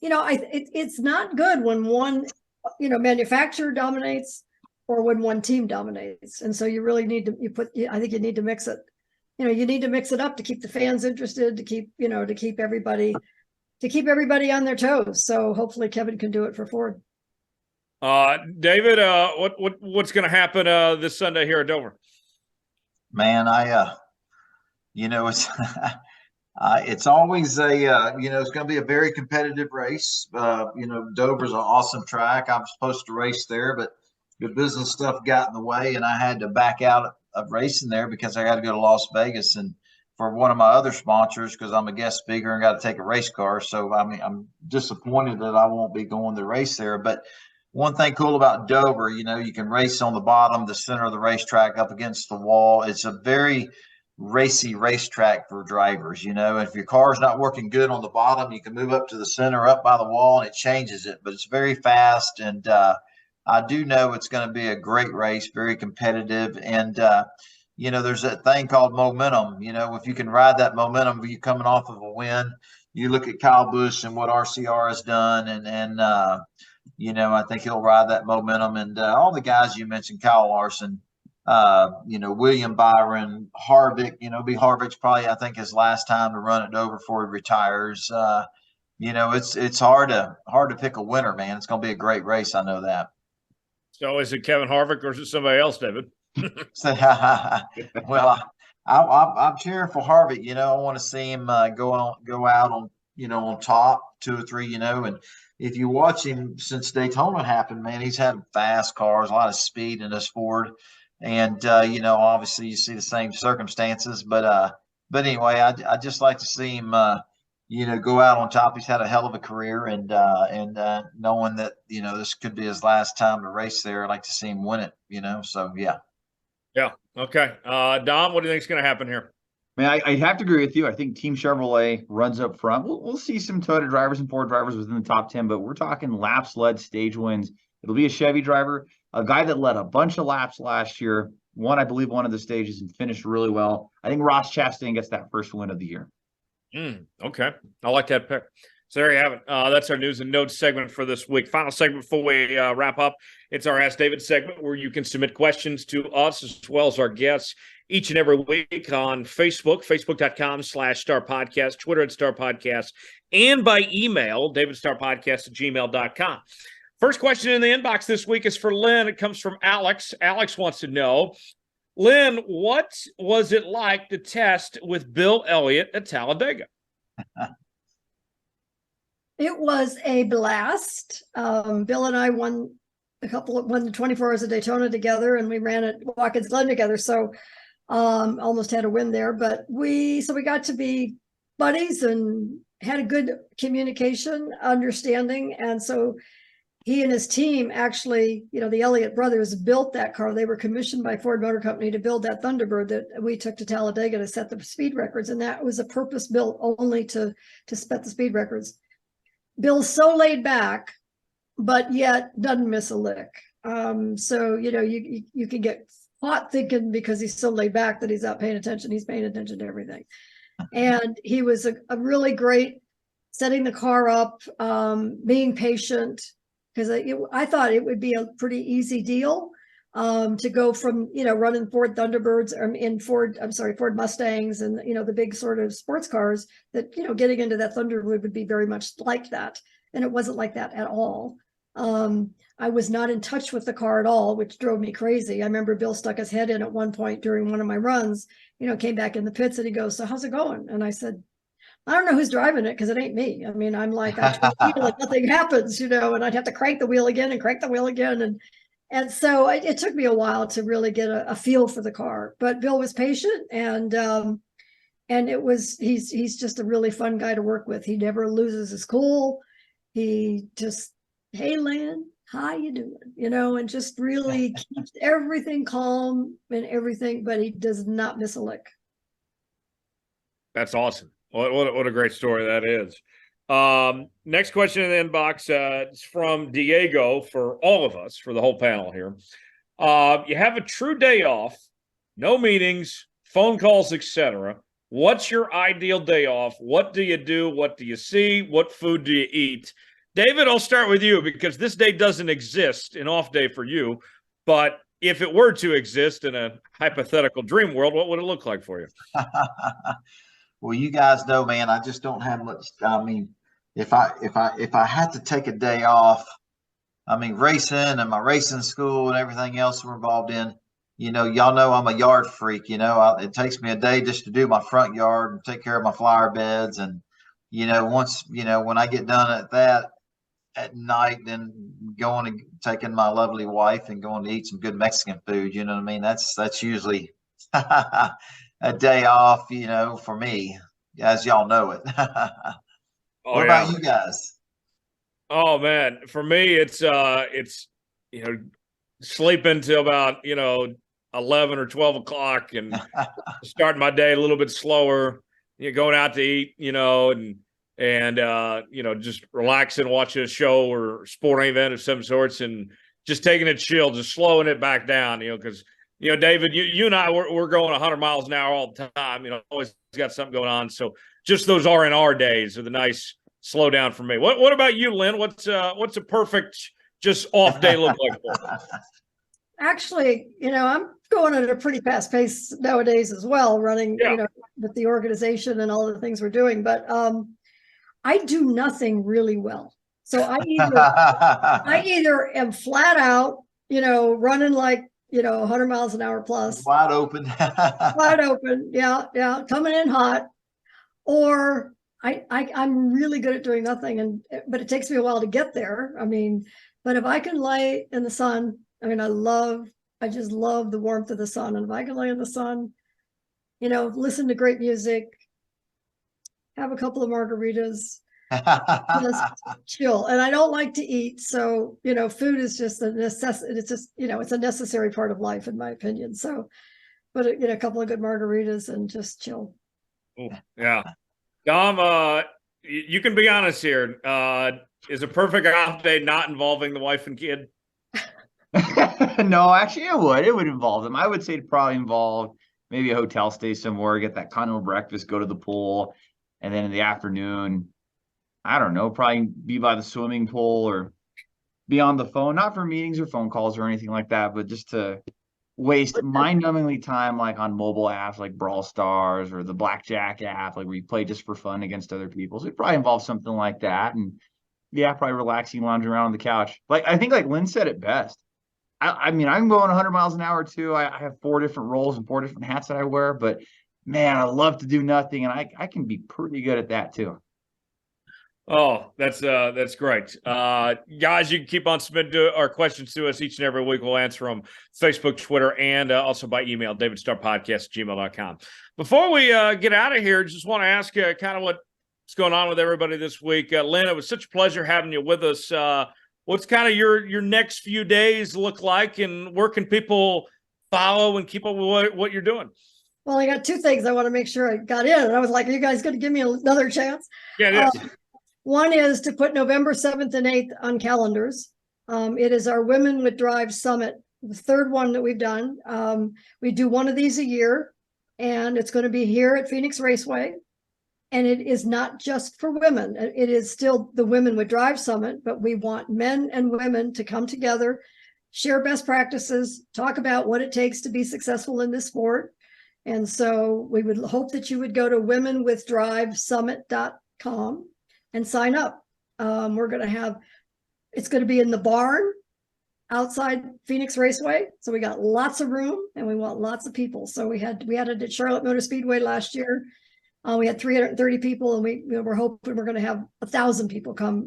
it's not good when one, manufacturer dominates or when one team dominates, and so you really need to, I think you need to mix it, you need to mix it up to keep the fans interested, to keep everybody on their toes. So hopefully Kevin can do it for Ford. David, what's going to happen this Sunday here at Dover? Man, it's it's always it's going to be a very competitive race. Dover's an awesome track. I'm supposed to race there, but the business stuff got in the way, and I had to back out of racing there because I got to go to Las Vegas and for one of my other sponsors because I'm a guest speaker and got to take a race car. So I'm disappointed that I won't be going to race there. But one thing cool about Dover, you can race on the bottom, the center of the racetrack, up against the wall. It's a very racy racetrack for drivers. If your car's not working good on the bottom, you can move up to the center, up by the wall, and it changes it. But it's very fast, and I do know it's going to be a great race, very competitive. And there's that thing called momentum. If you can ride that momentum, you coming off of a win. You look at Kyle Busch and what RCR has done, and I think he'll ride that momentum. And all the guys you mentioned, Kyle Larson, William Byron, Harvick, Harvick's probably, I think, his last time to run it over before he retires. It's hard to pick a winner, man. It's going to be a great race. I know that. So is it Kevin Harvick or is it somebody else, David? Well, I'm cheering for Harvick. I want to see him go out on on top 2 or 3. And if you watch him since Daytona happened, man, he's had fast cars, a lot of speed in this Ford. And, obviously you see the same circumstances, but anyway, I just like to see him, go out on top. He's had a hell of a career and knowing that, this could be his last time to race there, I'd like to see him win it, so yeah. Yeah. Okay. Dom, what do you think is going to happen here? Man, I have to agree with you. I think Team Chevrolet runs up front. We'll see some Toyota drivers and Ford drivers within the top 10, but we're talking laps led stage wins. It'll be a Chevy driver, a guy that led a bunch of laps last year, won, I believe, one of the stages and finished really well. I think Ross Chastain gets that first win of the year. Okay. I like that pick. So there you have it. That's our news and notes segment for this week. Final segment before we wrap up. It's our Ask David segment where you can submit questions to us as well as our guests each and every week on Facebook, facebook.com/Starr Podcast, Twitter at Starr Podcast, and by email, davidstarrpodcast@gmail.com. First question in the inbox this week is for Lyn. It comes from Alex. Alex wants to know, Lyn, what was it like to test with Bill Elliott at Talladega? It was a blast. Bill and I won the 24 Hours of Daytona together, and we ran at Watkins Glen together. So almost had a win there. But we got to be buddies and had a good communication, understanding. And so he and his team actually, the Elliott brothers built that car. They were commissioned by Ford Motor Company to build that Thunderbird that we took to Talladega to set the speed records. And that was a purpose built only to set the speed records. Bill's so laid back, but yet doesn't miss a lick. So, you can get caught thinking because he's so laid back that he's not paying attention. He's paying attention to everything. And he was a really great setting the car up, being patient, because I thought it would be a pretty easy deal to go from, running Ford Thunderbirds Ford Mustangs and, the big sort of sports cars that, getting into that Thunderbird would be very much like that. And it wasn't like that at all. I was not in touch with the car at all, which drove me crazy. I remember Bill stuck his head in at one point during one of my runs, came back in the pits and he goes, "So how's it going?" And I said, "I don't know who's driving it because it ain't me." I mean, I'm like, I feel like nothing happens, and I'd have to crank the wheel again and crank the wheel again. And so it took me a while to really get a feel for the car, but Bill was patient and he's just a really fun guy to work with. He never loses his cool. He just, "Hey, Lyn, how you doing?" And just really keeps everything calm and everything, but he does not miss a lick. That's awesome. What a great story that is. Next question in the inbox is from Diego for all of us, for the whole panel here. You have a true day off, no meetings, phone calls, etc. What's your ideal day off? What do you do? What do you see? What food do you eat? David, I'll start with you because this day doesn't exist, an off day for you. But if it were to exist in a hypothetical dream world, what would it look like for you? Well, you guys know, man, I just don't have much. I mean, if I had to take a day off, I mean, racing and my racing school and everything else we're involved in, y'all know I'm a yard freak. It takes me a day just to do my front yard and take care of my flower beds. And, once, when I get done at that at night, then going and taking my lovely wife and going to eat some good Mexican food, you know what I mean? That's usually a day off, for me, as y'all know it. What about you guys? Oh man, for me, it's sleeping till about 11 or 12 o'clock and starting my day a little bit slower. Going out to eat, and just relaxing, watching a show or sporting event of some sorts, and just taking it chill, just slowing it back down. Because David, you and I, we're going 100 miles an hour all the time. Always got something going on. So just those R&R days are the nice slow down for me. What about you, Lyn? What's a perfect just off day look like for you? Actually, I'm going at a pretty fast pace nowadays as well, running, with the organization and all the things we're doing. But I do nothing really well. So I either am flat out, running like, 100 miles an hour plus. Wide open. Wide open. Yeah. Coming in hot. Or I'm really good at doing nothing. But it takes me a while to get there. I mean, but if I can lay in the sun, I just love the warmth of the sun. And if I can lay in the sun, listen to great music, have a couple of margaritas, just chill. And I don't like to eat. So, food is just a necessity. It's just, it's a necessary part of life, in my opinion. So, but, a couple of good margaritas and just chill. Ooh, yeah. Dom, you can be honest here. Is a perfect off day not involving the wife and kid? No, actually it would involve them. I would say it'd probably involve maybe a hotel stay somewhere, get that continental breakfast, go to the pool, and then in the afternoon, I don't know, probably be by the swimming pool or be on the phone, not for meetings or phone calls or anything like that, but just to waste mind-numbingly time like on mobile apps like Brawl Stars or the Blackjack app, like where you play just for fun against other people. So it probably involves something like that. And yeah, probably relaxing, lounging around on the couch. Like I think like Lyn said it best. I mean, I'm going 100 miles an hour too. I have 4 different roles and 4 different hats that I wear, but man, I love to do nothing, and I can be pretty good at that too. Oh, that's great. Guys, you can keep on submitting our questions to us each and every week. We'll answer them Facebook, Twitter, and also by email, davidstarpodcast@gmail.com. Before we get out of here, just want to ask kind of what's going on with everybody this week. Lyn, it was such a pleasure having you with us. What's kind of your next few days look like, and where can people follow and keep up with what you're doing? Well, I got 2 things I want to make sure I got in. And I was like, are you guys going to give me another chance? Yeah, it is. One is to put November 7th and 8th on calendars. It is our Women with Drive Summit, the 3rd one that we've done. We do one of these a year, and it's going to be here at Phoenix Raceway. And it is not just for women. It is still the Women with Drive Summit, but we want men and women to come together, share best practices, talk about what it takes to be successful in this sport. And so we would hope that you would go to womenwithdrivesummit.com and sign up. We're going to have, it's going to be in the barn outside Phoenix Raceway. So we got lots of room and we want lots of people. So we had it at Charlotte Motor Speedway last year. We had 330 people, and we're hoping we're going to have 1,000 people come.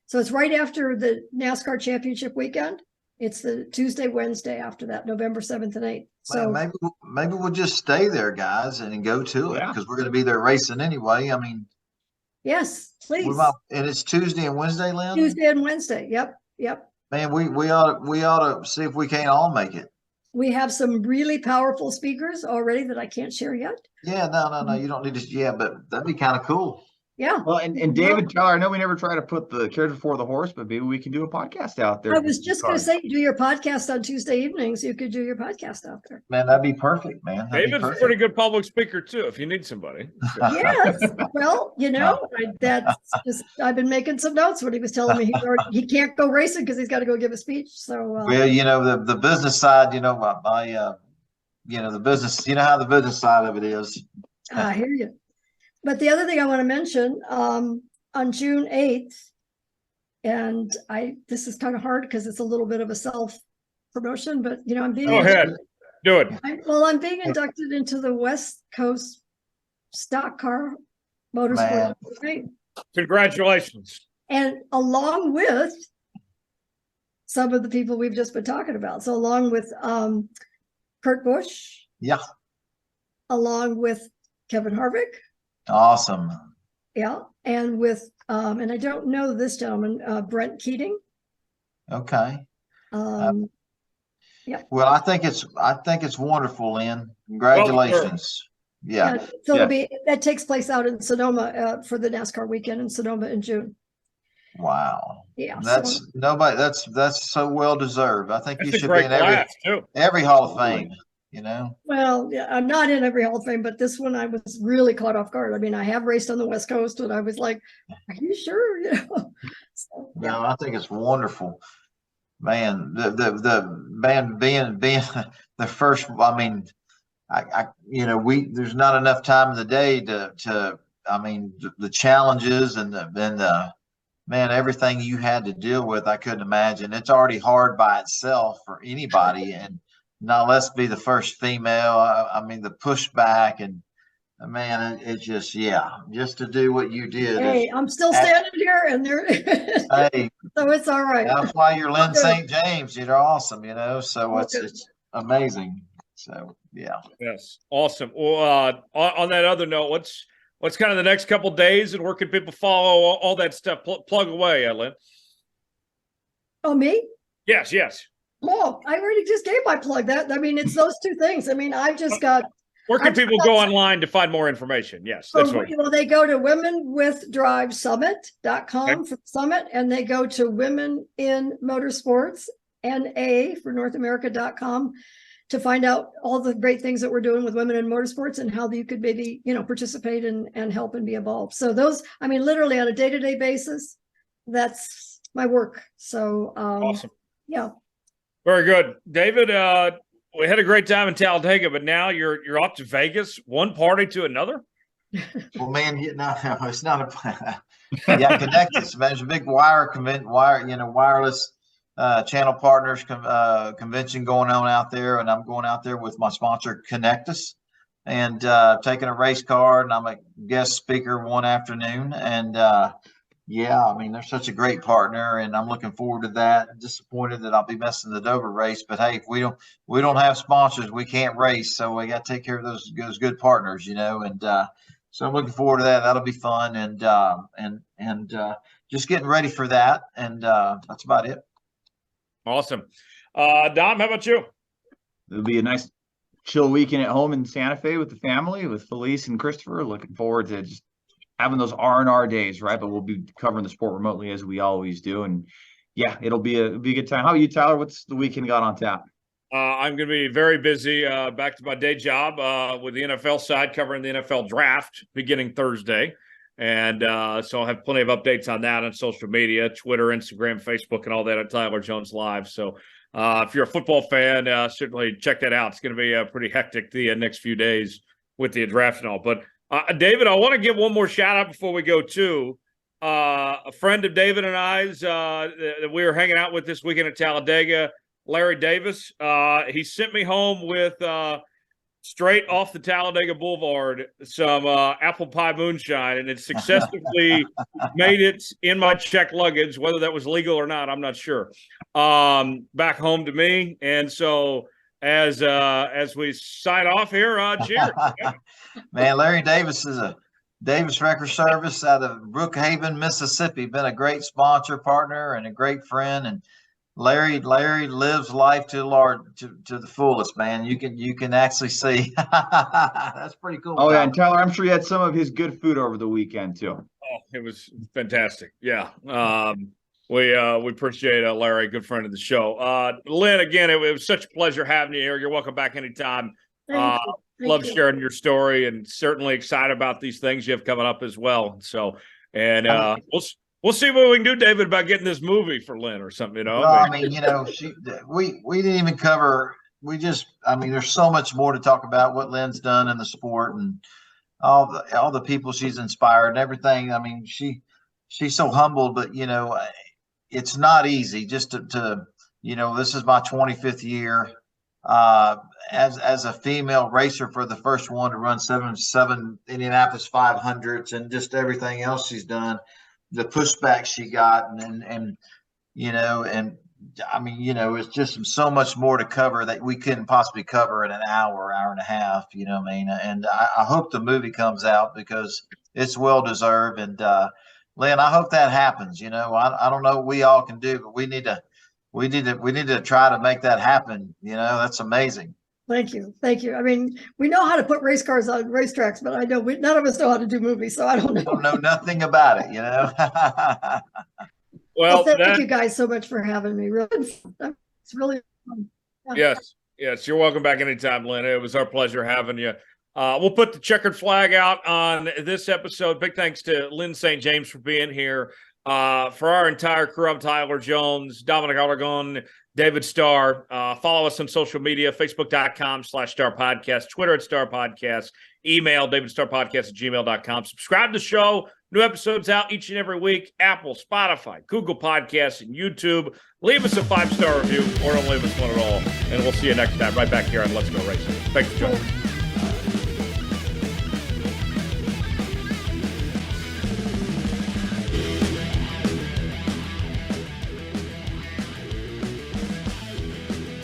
So it's right after the NASCAR Championship weekend. It's the Tuesday, Wednesday after that, November 7th and 8th. So maybe we'll just stay there, guys, and go to it because we're going to be there racing anyway. I mean, yes, please. And it's Tuesday and Wednesday, Lyn? Tuesday and Wednesday. Yep. Man, we ought to see if we can't all make it. We have some really powerful speakers already that I can't share yet. Yeah, no. You don't need to. Yeah, but that'd be kind of cool. Yeah. Well, and David, Tyler, I know we never try to put the carriage before the horse, but maybe we can do a podcast out there. I was just going to say, do your podcast on Tuesday evenings. You could do your podcast out there. Man, that'd be perfect, man. David's a pretty good public speaker too, if you need somebody. So. Yes. Well, I've been making some notes when he was telling me he can't go racing because he's got to go give a speech. So well, the business side, the business, how the business side of it is. I hear you. But the other thing I want to mention, on June 8th, and this is kind of hard because it's a little bit of a self-promotion, but I'm being go ahead, do it. I'm being inducted into the West Coast Stock Car Motorsport. Congratulations. And along with some of the people we've just been talking about. So along with Kurt Busch. Yeah. Along with Kevin Harvick. Awesome. Yeah. And with, and I don't know this gentleman, Brent Keating. Okay. Yeah. Well, I think it's wonderful, Lyn. Congratulations. Yeah. So that takes place out in Sonoma for the NASCAR weekend in Sonoma in June. Wow. Yeah. That's so well deserved. I think you should be in every Hall of Fame. Well, yeah, I'm not in every Hall of Fame, but this one I was really caught off guard. I mean, I have raced on the West Coast, and I was like, "Are you sure?" So, yeah. No, I think it's wonderful, man. The man being the first. I mean, there's not enough time in the day to. I mean, the challenges and the man, everything you had to deal with, I couldn't imagine. It's already hard by itself for anybody, and now let's be the first female. I mean, the pushback and man, it's just to do what you did. Hey, I'm still standing here, and hey, so it's all right. That's why you're Lyn St. James. You're awesome, So it's amazing. So yeah. Yes, awesome. Well, on that other note, what's kind of the next couple of days, and where can people follow all that stuff? Plug away, Lyn. Oh, me? Yes. Well, I already just gave my plug. It's those 2 things. I mean, I've just got. Where can people go online to find more information? Yes, that's right. Well, they go to womenwithdrivesummit.com for the summit, and they go to Women in Motorsports NA for North America.com to find out all the great things that we're doing with women in motorsports and how you could maybe, participate and help and be involved. So those, literally on a day-to-day basis, that's my work. So, Awesome. Yeah. Very good. David, we had a great time in Talladega, but now you're off to Vegas, one party to another. Well, man, no, it's not a. Yeah, Connectus. There's a big wireless channel partners convention going on out there, and I'm going out there with my sponsor Connectus, and taking a race car, and I'm a guest speaker one afternoon, and yeah, they're such a great partner, and I'm looking forward to that. I'm disappointed that I'll be missing the Dover race, but hey, if we don't have sponsors, we can't race, so we got to take care of those good partners, and so I'm looking forward to that. That'll be fun, and just getting ready for that, and that's about it. Awesome. Dom, how about you? It'll be a nice chill weekend at home in Santa Fe with the family, with Felice and Christopher. Looking forward to just having those R&R days, right? But we'll be covering the sport remotely as we always do. And yeah, it'll be a good time. How about you, Tyler? What's the weekend got on tap? I'm going to be very busy back to my day job with the NFL side, covering the NFL draft beginning Thursday. And so I'll have plenty of updates on that on social media, Twitter, Instagram, Facebook, and all that at Tyler Jones Live. So if you're a football fan, certainly check that out. It's going to be pretty hectic the next few days with the draft and all. But David, I want to give one more shout out before we go to a friend of David and I's that we were hanging out with this weekend at Talladega, Larry Davis. He sent me home with straight off the Talladega Boulevard some apple pie moonshine, and it successfully made it in my checked luggage. Whether that was legal or not, I'm not sure. Back home to me, and so as we sign off here, cheers. Man, Larry Davis is a Davis Record Service out of Brookhaven, Mississippi. Been a great sponsor, partner, and a great friend. And Larry lives life to the fullest, man. You can actually see. That's pretty cool. Oh yeah, and Tyler, I'm sure you had some of his good food over the weekend too. Oh, it was fantastic. Yeah. We appreciate Larry, good friend of the show. Lyn, again, it was such a pleasure having you here. You're welcome back anytime. Love sharing your story, and certainly excited about these things you have coming up as well. So, and we'll see what we can do, David, about getting this movie for Lyn or something. Well, we didn't even cover. There's so much more to talk about what Lyn's done in the sport and all the people she's inspired and everything. She's so humble, but it's not easy just to this is my 25th year as a female racer, for the first one to run 7 Indianapolis 500s, and just everything else she's done, the pushback she got, and it's just so much more to cover that we couldn't possibly cover in an hour and a half, and I hope the movie comes out because it's well deserved. And Lyn, I hope that happens. I don't know what we all can do, but we need to try to make that happen. That's amazing. Thank you. We know how to put race cars on racetracks, but I know none of us know how to do movies, so I don't know. I don't know nothing about it, Well, thank you guys so much for having me. It's really fun. Yeah. Yes, you're welcome back anytime, Lyn. It was our pleasure having you. We'll put the checkered flag out on this episode. Big thanks to Lyn St. James for being here. For our entire crew, I'm Tyler Jones, Dominic Aragon, David Starr. Follow us on social media, facebook.com/Starr Podcast, Twitter @Starr Podcast, email davidstarrpodcast@gmail.com. Subscribe to the show. New episodes out each and every week. Apple, Spotify, Google Podcasts, and YouTube. Leave us a 5-star review, or don't leave us one at all. And we'll see you next time right back here on Let's Go Racing. Thanks for joining.